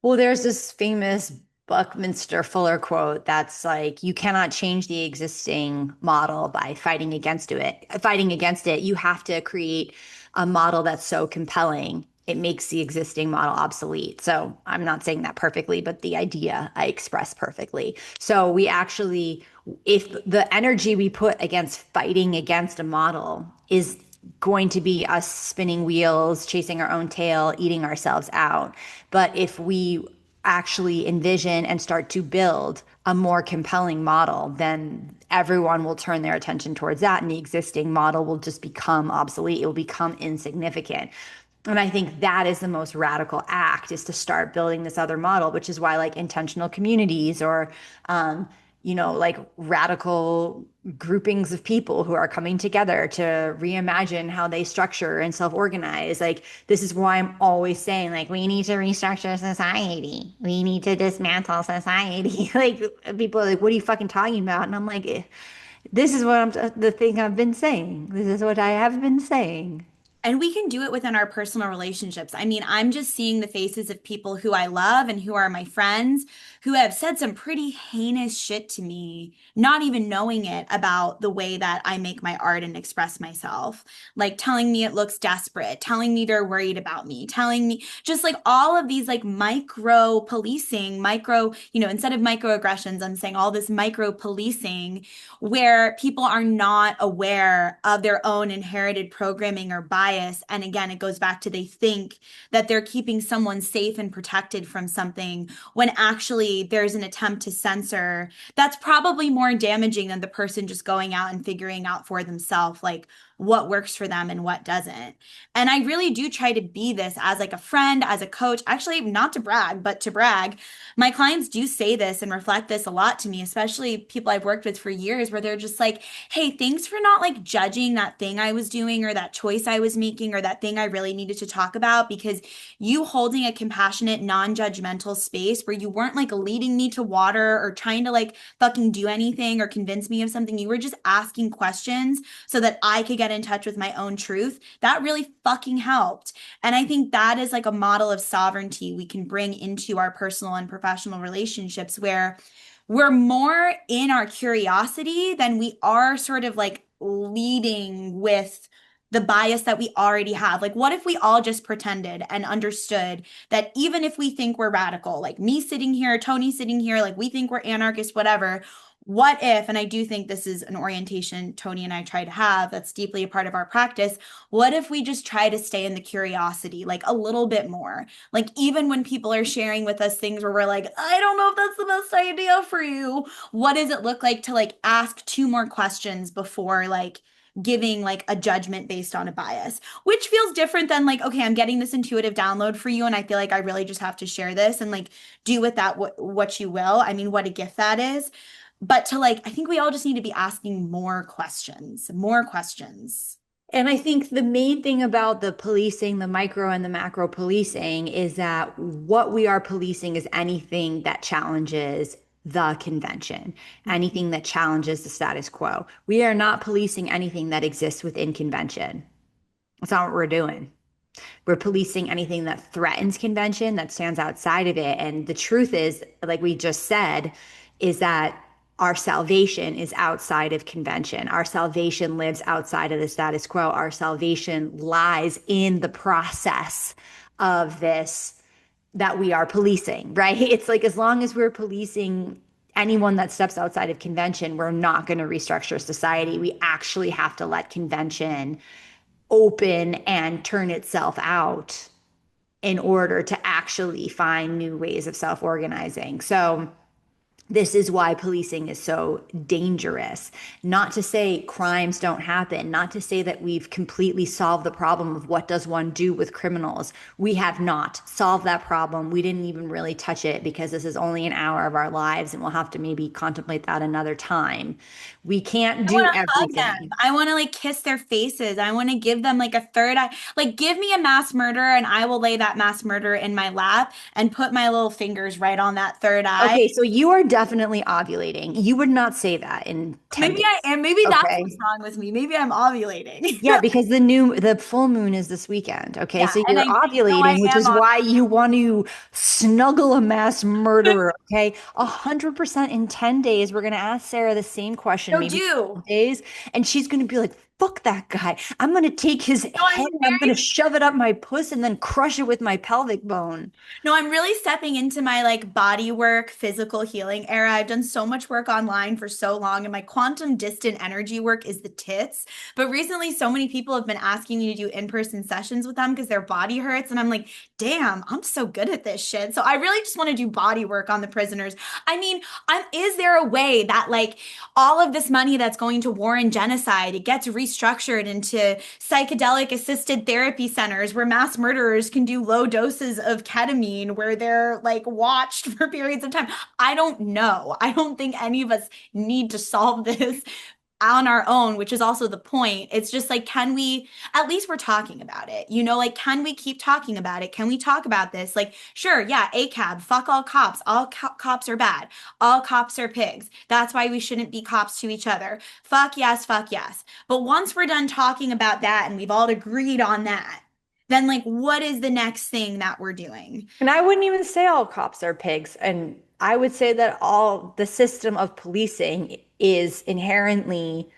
Well, there's this famous Buckminster Fuller quote that's like, you cannot change the existing model by fighting against it. Fighting against it, you have to create a model that's so compelling, it makes the existing model obsolete. So I'm not saying that perfectly, but the idea I express perfectly. So we actually, if the energy we put against fighting against a model is going to be us spinning wheels, chasing our own tail, eating ourselves out. But if we actually envision and start to build a more compelling model, then everyone will turn their attention towards that. And the existing model will just become obsolete. It will become insignificant. And I think that is the most radical act, is to start building this other model, which is why like intentional communities or, like radical groupings of people who are coming together to reimagine how they structure and self-organize. Like this is why I'm always saying like we need to restructure society. We need to dismantle society. Like people are like, what are you fucking talking about? And I'm like, this is what the thing I've been saying. This is what I have been saying. And we can do it within our personal relationships. I mean, I'm just seeing the faces of people who I love and who are my friends who have said some pretty heinous shit to me, not even knowing it, about the way that I make my art and express myself. Like telling me it looks desperate, telling me they're worried about me, telling me just like all of these like micro policing, instead of microaggressions, I'm saying all this micro policing where people are not aware of their own inherited programming or bias. And again, it goes back to they think that they're keeping someone safe and protected from something when actually there's an attempt to censor that's probably more damaging than the person just going out and figuring out for themselves like what works for them and what doesn't. And I really do try to be this as like a friend, as a coach, actually not to brag, but to brag. My clients do say this and reflect this a lot to me, especially people I've worked with for years, where they're just like, hey, thanks for not like judging that thing I was doing or that choice I was making or that thing I really needed to talk about, because you holding a compassionate, non-judgmental space where you weren't like leading me to water or trying to like fucking do anything or convince me of something. You were just asking questions so that I could get in touch with my own truth. That really fucking helped. And I think that is like a model of sovereignty we can bring into our personal and professional relationships, where we're more in our curiosity than we are sort of like leading with the bias that we already have. Like, what if we all just pretended and understood that even if we think we're radical, like me sitting here, Tony sitting here, like we think we're anarchist, whatever, what if, and I do think this is an orientation Tony and I try to have that's deeply a part of our practice, what if we just try to stay in the curiosity, like a little bit more? Like, even when people are sharing with us things where we're like, I don't know if that's the best idea for you, what does it look like to like ask two more questions before like giving like a judgment based on a bias, which feels different than like, okay, I'm getting this intuitive download for you, and I feel like I really just have to share this and like do with that what you will. I mean, what a gift that is. But to like, I think we all just need to be asking more questions, more questions. And I think the main thing about the policing, the micro and the macro policing, is that what we are policing is anything that challenges the convention, anything that challenges the status quo. We are not policing anything that exists within convention. That's not what we're doing. We're policing anything that threatens convention, that stands outside of it. And the truth is, like we just said, is that our salvation is outside of convention. Our salvation lives outside of the status quo. Our salvation lies in the process of this that we are policing, right? It's like as long as we're policing anyone that steps outside of convention, we're not going to restructure society. We actually have to let convention open and turn itself out in order to actually find new ways of self organizing. So, this is why policing is so dangerous. Not to say crimes don't happen, not to say that we've completely solved the problem of what does one do with criminals. We have not solved that problem. We didn't even really touch it because this is only an hour of our lives and we'll have to maybe contemplate that another time. We can't I want do to hug them. everything. I want to like kiss their faces. I want to give them like a third eye. Like, give me a mass murderer and I will lay that mass murderer in my lap and put my little fingers right on that third eye. Okay, so you are definitely ovulating. You would not say that in 10 Maybe I days. am. Maybe that's what's Okay. wrong with me. Maybe I'm ovulating. Yeah, because the full moon is this weekend. Okay. Yeah, So and you're I know I ovulating, which am is why you ovulating. want to snuggle a mass murderer. Okay. 100% in 10 days. We're going to ask Sarah the same question, No, maybe do. days, and she's going to be like, fuck that guy. I'm going to take his No, I'm head, I'm going to very shove it up my puss and then crush it with my pelvic bone. No, I'm really stepping into my like body work, physical healing era. I've done so much work online for so long, and my quantum distant energy work is the tits. But recently, so many people have been asking me to do in-person sessions with them because their body hurts. And I'm like, damn, I'm so good at this shit. So I really just want to do body work on the prisoners. I mean, is there a way that like all of this money that's going to war and genocide, it gets restructured into psychedelic assisted therapy centers where mass murderers can do low doses of ketamine where they're like watched for periods of time? I don't know. I don't think any of us need to solve this on our own, which is also the point. It's just like, can we, at least we're talking about it, like, can we keep talking about it? Can we talk about this? Like, sure, yeah, ACAB, fuck all cops. All cops are bad. All cops are pigs. That's why we shouldn't be cops to each other. Fuck yes, fuck yes. But once we're done talking about that and we've all agreed on that, then like, what is the next thing that we're doing? And I wouldn't even say all cops are pigs. And I would say that all the system of policing is inherently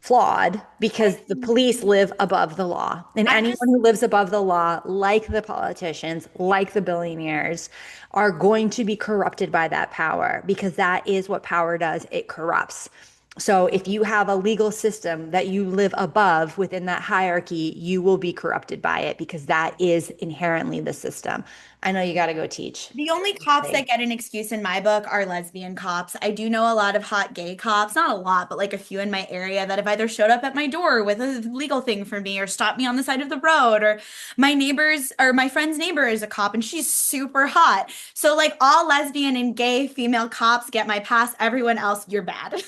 flawed because the police live above the law. And I'm anyone just who lives above the law, like the politicians, like the billionaires, are going to be corrupted by that power because that is what power does. It corrupts. So if you have a legal system that you live above within that hierarchy, you will be corrupted by it because that is inherently the system. I know you got to go teach. The only cops that get an excuse in my book are lesbian cops. I do know a lot of hot gay cops, not a lot, but like a few in my area that have either showed up at my door with a legal thing for me or stopped me on the side of the road, or my neighbors or my friend's neighbor is a cop and she's super hot. So like all lesbian and gay female cops get my pass. Everyone else, you're bad.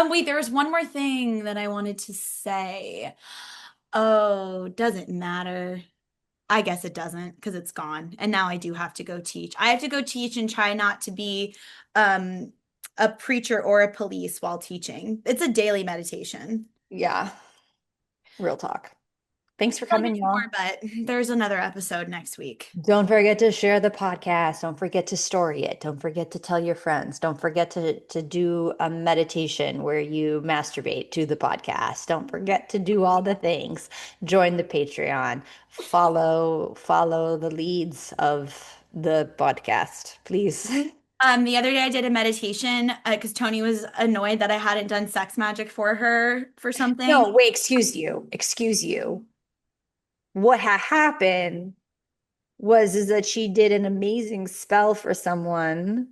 Wait, there was one more thing that I wanted to say. Oh, doesn't matter. I guess it doesn't because it's gone. And now I do have to go teach. I have to go teach and try not to be um, a preacher or a police while teaching. It's a daily meditation. Yeah, real talk. Thanks for Tell you coming, more, y'all. but there's another episode next week. Don't forget to share the podcast. Don't forget to story it. Don't forget to tell your friends. Don't forget to do a meditation where you masturbate to the podcast. Don't forget to do all the things. Join the Patreon. Follow the leads of the podcast, please. The other day I did a meditation because Tony was annoyed that I hadn't done sex magic for her for something. No, wait, excuse you. Excuse you. What happened was is that she did an amazing spell for someone.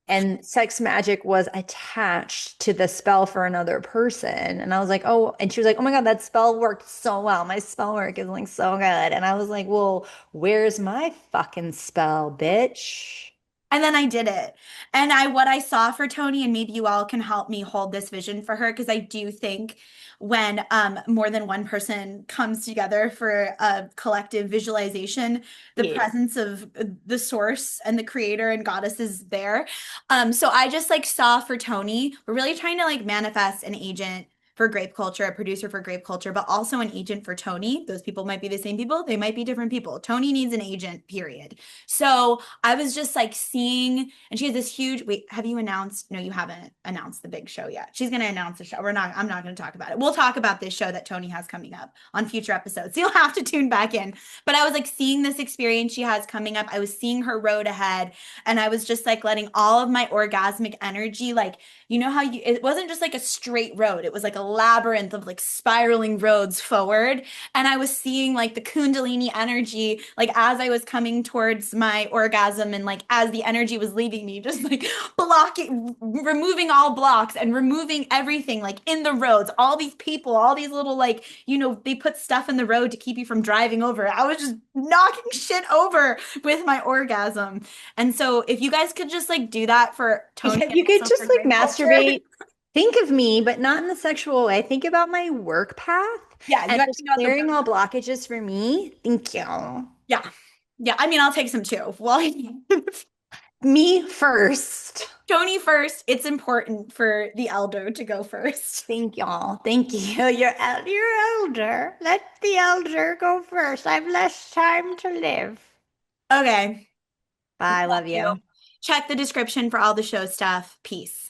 and sex magic was attached to the spell for another person. And I was like, oh, and she was like, oh my God, that spell worked so well. My spell work is like so good. And I was like, well, where's my fucking spell, bitch? And then I did it. And what I saw for Tony, and maybe you all can help me hold this vision for her, because I do think when more than one person comes together for a collective visualization, the Yeah. presence of the source and the creator and goddess is there. So I just like saw for Tony, we're really trying to like manifest an agent for Grape Culture, a producer for Grape Culture, but also an agent for Tony. Those people might be the same people, they might be different people. Tony needs an agent, period. So I was just like seeing, and she has this huge, wait, have you announced? No, you haven't announced the big show yet. She's going to announce the show. I'm not going to talk about it. We'll talk about this show that Tony has coming up on future episodes. So you'll have to tune back in. But I was like seeing this experience she has coming up. I was seeing her road ahead, and I was just like letting all of my orgasmic energy, like, you know how it wasn't just like a straight road, it was like a labyrinth of like spiraling roads forward. And I was seeing like the Kundalini energy, like as I was coming towards my orgasm and like as the energy was leaving me, just like blocking, removing all blocks and removing everything like in the roads, all these people, all these little like, they put stuff in the road to keep you from driving over. I was just knocking shit over with my orgasm. And so if you guys could just like do that for Tony Yeah, and you could also for just like Grape Culture. masturbate. Think of me, but not in the sexual way. Think about my work path Yeah, you and got to just think about the clearing work. all blockages for me. Thank you. Yeah. Yeah. I mean, I'll take some too. Well, Me first. Tony first. It's important for the elder to go first. Thank y'all. Thank you. You're elder. Let the elder go first. I have less time to live. Okay. Bye. Love Love you. you. Check the description for all the show stuff. Peace.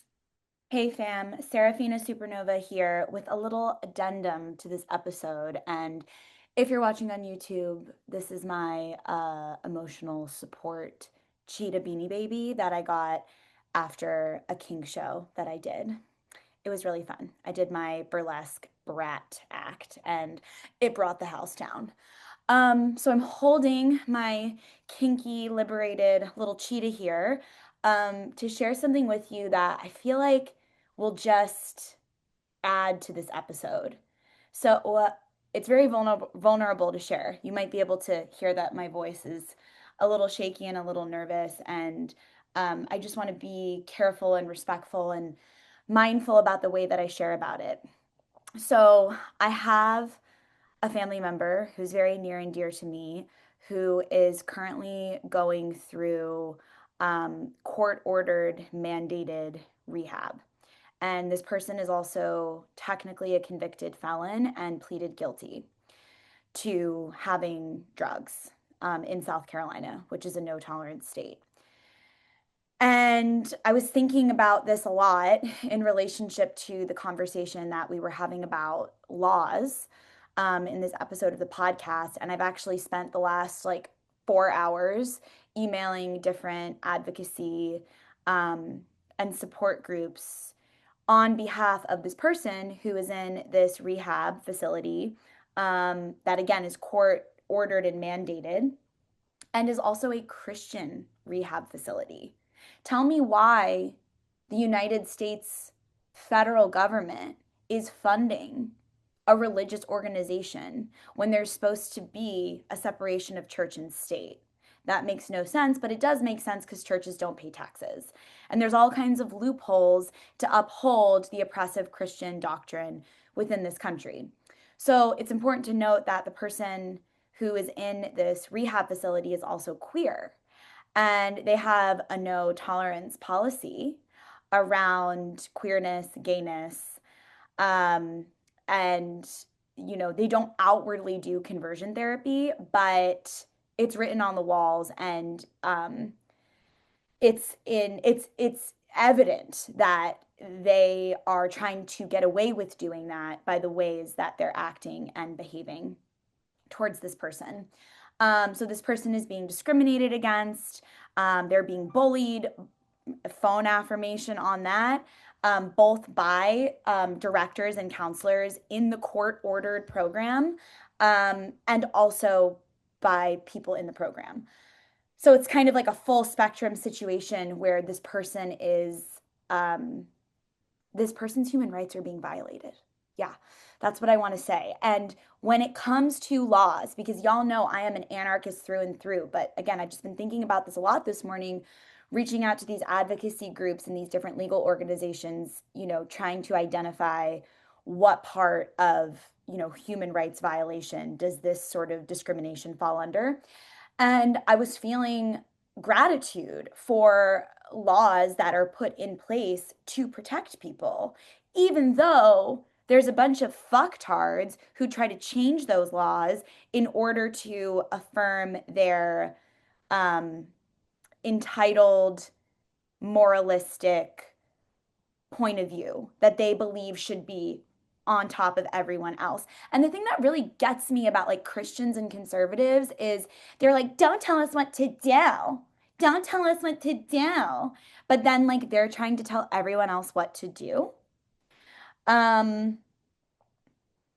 Hey fam, Serafina Supernova here with a little addendum to this episode. And if you're watching on YouTube, this is my emotional support cheetah beanie baby that I got after a kink show that I did. It was really fun. I did my burlesque brat act and it brought the house down. So I'm holding my kinky, liberated little cheetah here to share something with you that I feel like will just add to this episode. So it's very vulnerable to share. You might be able to hear that my voice is a little shaky and a little nervous, and I just want to be careful and respectful and mindful about the way that I share about it. So I have a family member who's very near and dear to me who is currently going through court ordered mandated rehab. And this person is also technically a convicted felon and pleaded guilty to having drugs in South Carolina, which is a no tolerance state. And I was thinking about this a lot in relationship to the conversation that we were having about laws in this episode of the podcast. And I've actually spent the last like 4 hours emailing different advocacy and support groups on behalf of this person who is in this rehab facility that, again, is court ordered and mandated and is also a Christian rehab facility. Tell me why the United States federal government is funding a religious organization when there's supposed to be a separation of church and state. That makes no sense, but it does make sense because churches don't pay taxes. And there's all kinds of loopholes to uphold the oppressive Christian doctrine within this country. So it's important to note that the person who is in this rehab facility is also queer. And they have a no tolerance policy around queerness, gayness, um, and they don't outwardly do conversion therapy, but it's written on the walls, and it's evident that they are trying to get away with doing that by the ways that they're acting and behaving towards this person. So this person is being discriminated against. They're being bullied, phone affirmation on that, both by directors and counselors in the court ordered program and also by people in the program. So it's kind of like a full spectrum situation where um, this person's human rights are being violated. Yeah, that's what I want to say. And when it comes to laws, because y'all know I am an anarchist through and through, but again, I've just been thinking about this a lot this morning, reaching out to these advocacy groups and these different legal organizations, trying to identify what part of, human rights violation does this sort of discrimination fall under. And I was feeling gratitude for laws that are put in place to protect people, even though there's a bunch of fucktards who try to change those laws in order to affirm their um, entitled, moralistic point of view that they believe should be on top of everyone else. And the thing that really gets me about like Christians and conservatives is they're like, don't tell us what to do. Don't tell us what to do. But then like they're trying to tell everyone else what to do. Um,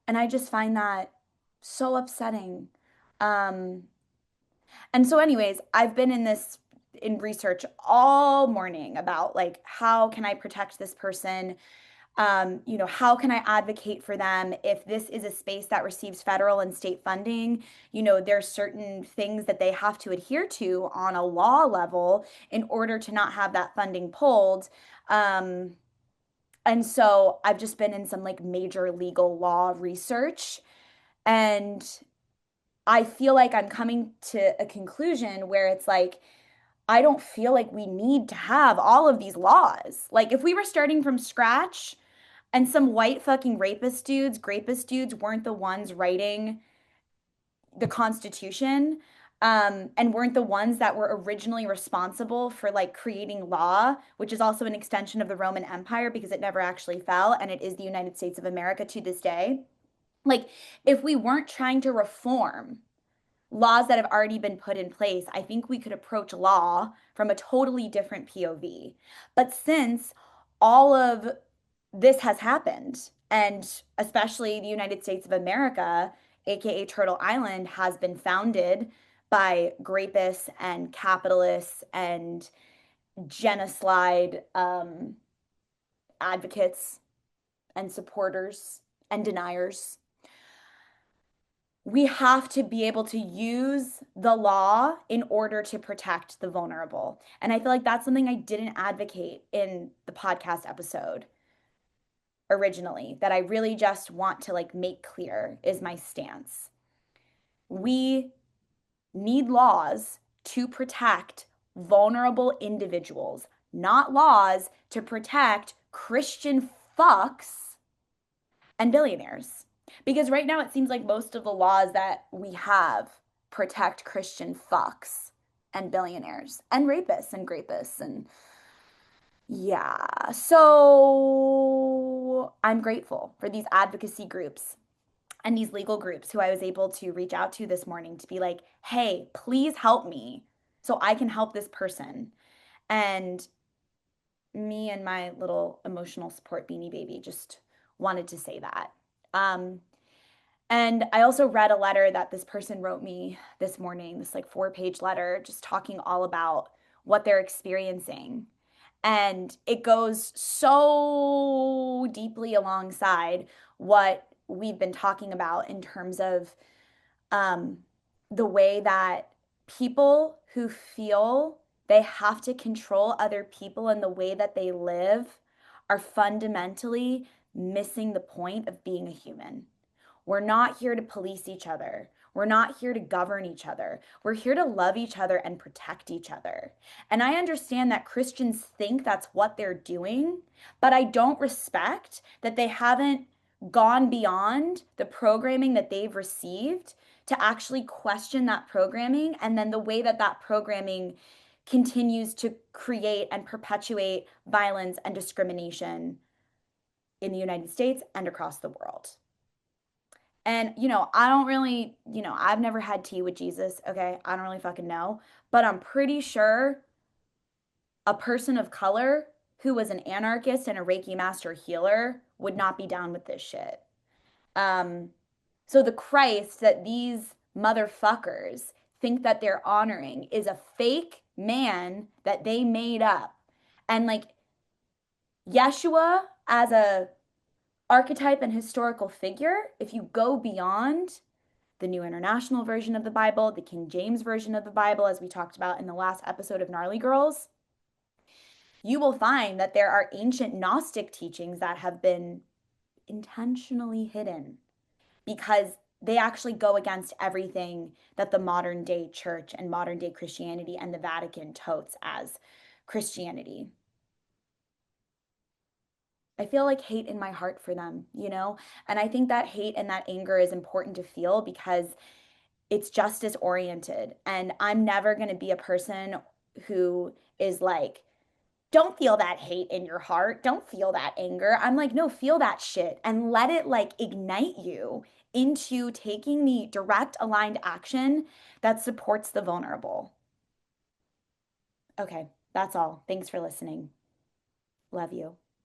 and I just find that so upsetting. Um, and so anyways, I've been in research all morning about like how can I protect this person, how can I advocate for them if this is a space that receives federal and state funding? There's certain things that they have to adhere to on a law level in order to not have that funding pulled. Um, and so I've just been in some like major legal law research, and I feel like I'm coming to a conclusion where it's like, I don't feel like we need to have all of these laws. Like, if we were starting from scratch, and some white fucking grapist dudes weren't the ones writing the Constitution, and weren't the ones that were originally responsible for like creating law, which is also an extension of the Roman Empire because it never actually fell and it is the United States of America to this day. Like, if we weren't trying to reform laws that have already been put in place, I think we could approach law from a totally different POV. But since all of this has happened, and especially the United States of America, aka Turtle Island, has been founded by grapists and capitalists and genocide advocates and supporters and deniers. We have to be able to use the law in order to protect the vulnerable. And I feel like that's something I didn't advocate in the podcast episode originally, that I really just want to like make clear is my stance. We need laws to protect vulnerable individuals, not laws to protect Christian fucks and billionaires. Because right now it seems like most of the laws that we have protect Christian fucks and billionaires and rapists and grapists and yeah. So I'm grateful for these advocacy groups and these legal groups who I was able to reach out to this morning to be like, hey, please help me so I can help this person. And me and my little emotional support beanie baby just wanted to say that. Um, and I also read a letter that this person wrote me this morning, this like 4-page letter, just talking all about what they're experiencing. And it goes so deeply alongside what we've been talking about in terms of um, the way that people who feel they have to control other people and the way that they live are fundamentally missing the point of being a human. We're not here to police each other. We're not here to govern each other. We're here to love each other and protect each other. And I understand that Christians think that's what they're doing, but I don't respect that they haven't gone beyond the programming that they've received to actually question that programming and then the way that that programming continues to create and perpetuate violence and discrimination in the United States and across the world. And, I don't really, I've never had tea with Jesus. Okay. I don't really fucking know. But I'm pretty sure a person of color who was an anarchist and a Reiki master healer would not be down with this shit. Um, so the Christ that these motherfuckers think that they're honoring is a fake man that they made up. And like Yeshua as a archetype and historical figure, if you go beyond the New International Version of the Bible, the King James Version of the Bible, as we talked about in the last episode of Gnarly Girls, you will find that there are ancient Gnostic teachings that have been intentionally hidden because they actually go against everything that the modern day church and modern day Christianity and the Vatican totes as Christianity. I feel like hate in my heart for them, you know? And I think that hate and that anger is important to feel because it's justice oriented. And I'm never going to be a person who is like, don't feel that hate in your heart. Don't feel that anger. I'm like, no, feel that shit and let it like ignite you into taking the direct aligned action that supports the vulnerable. Okay, that's all. Thanks for listening. Love you.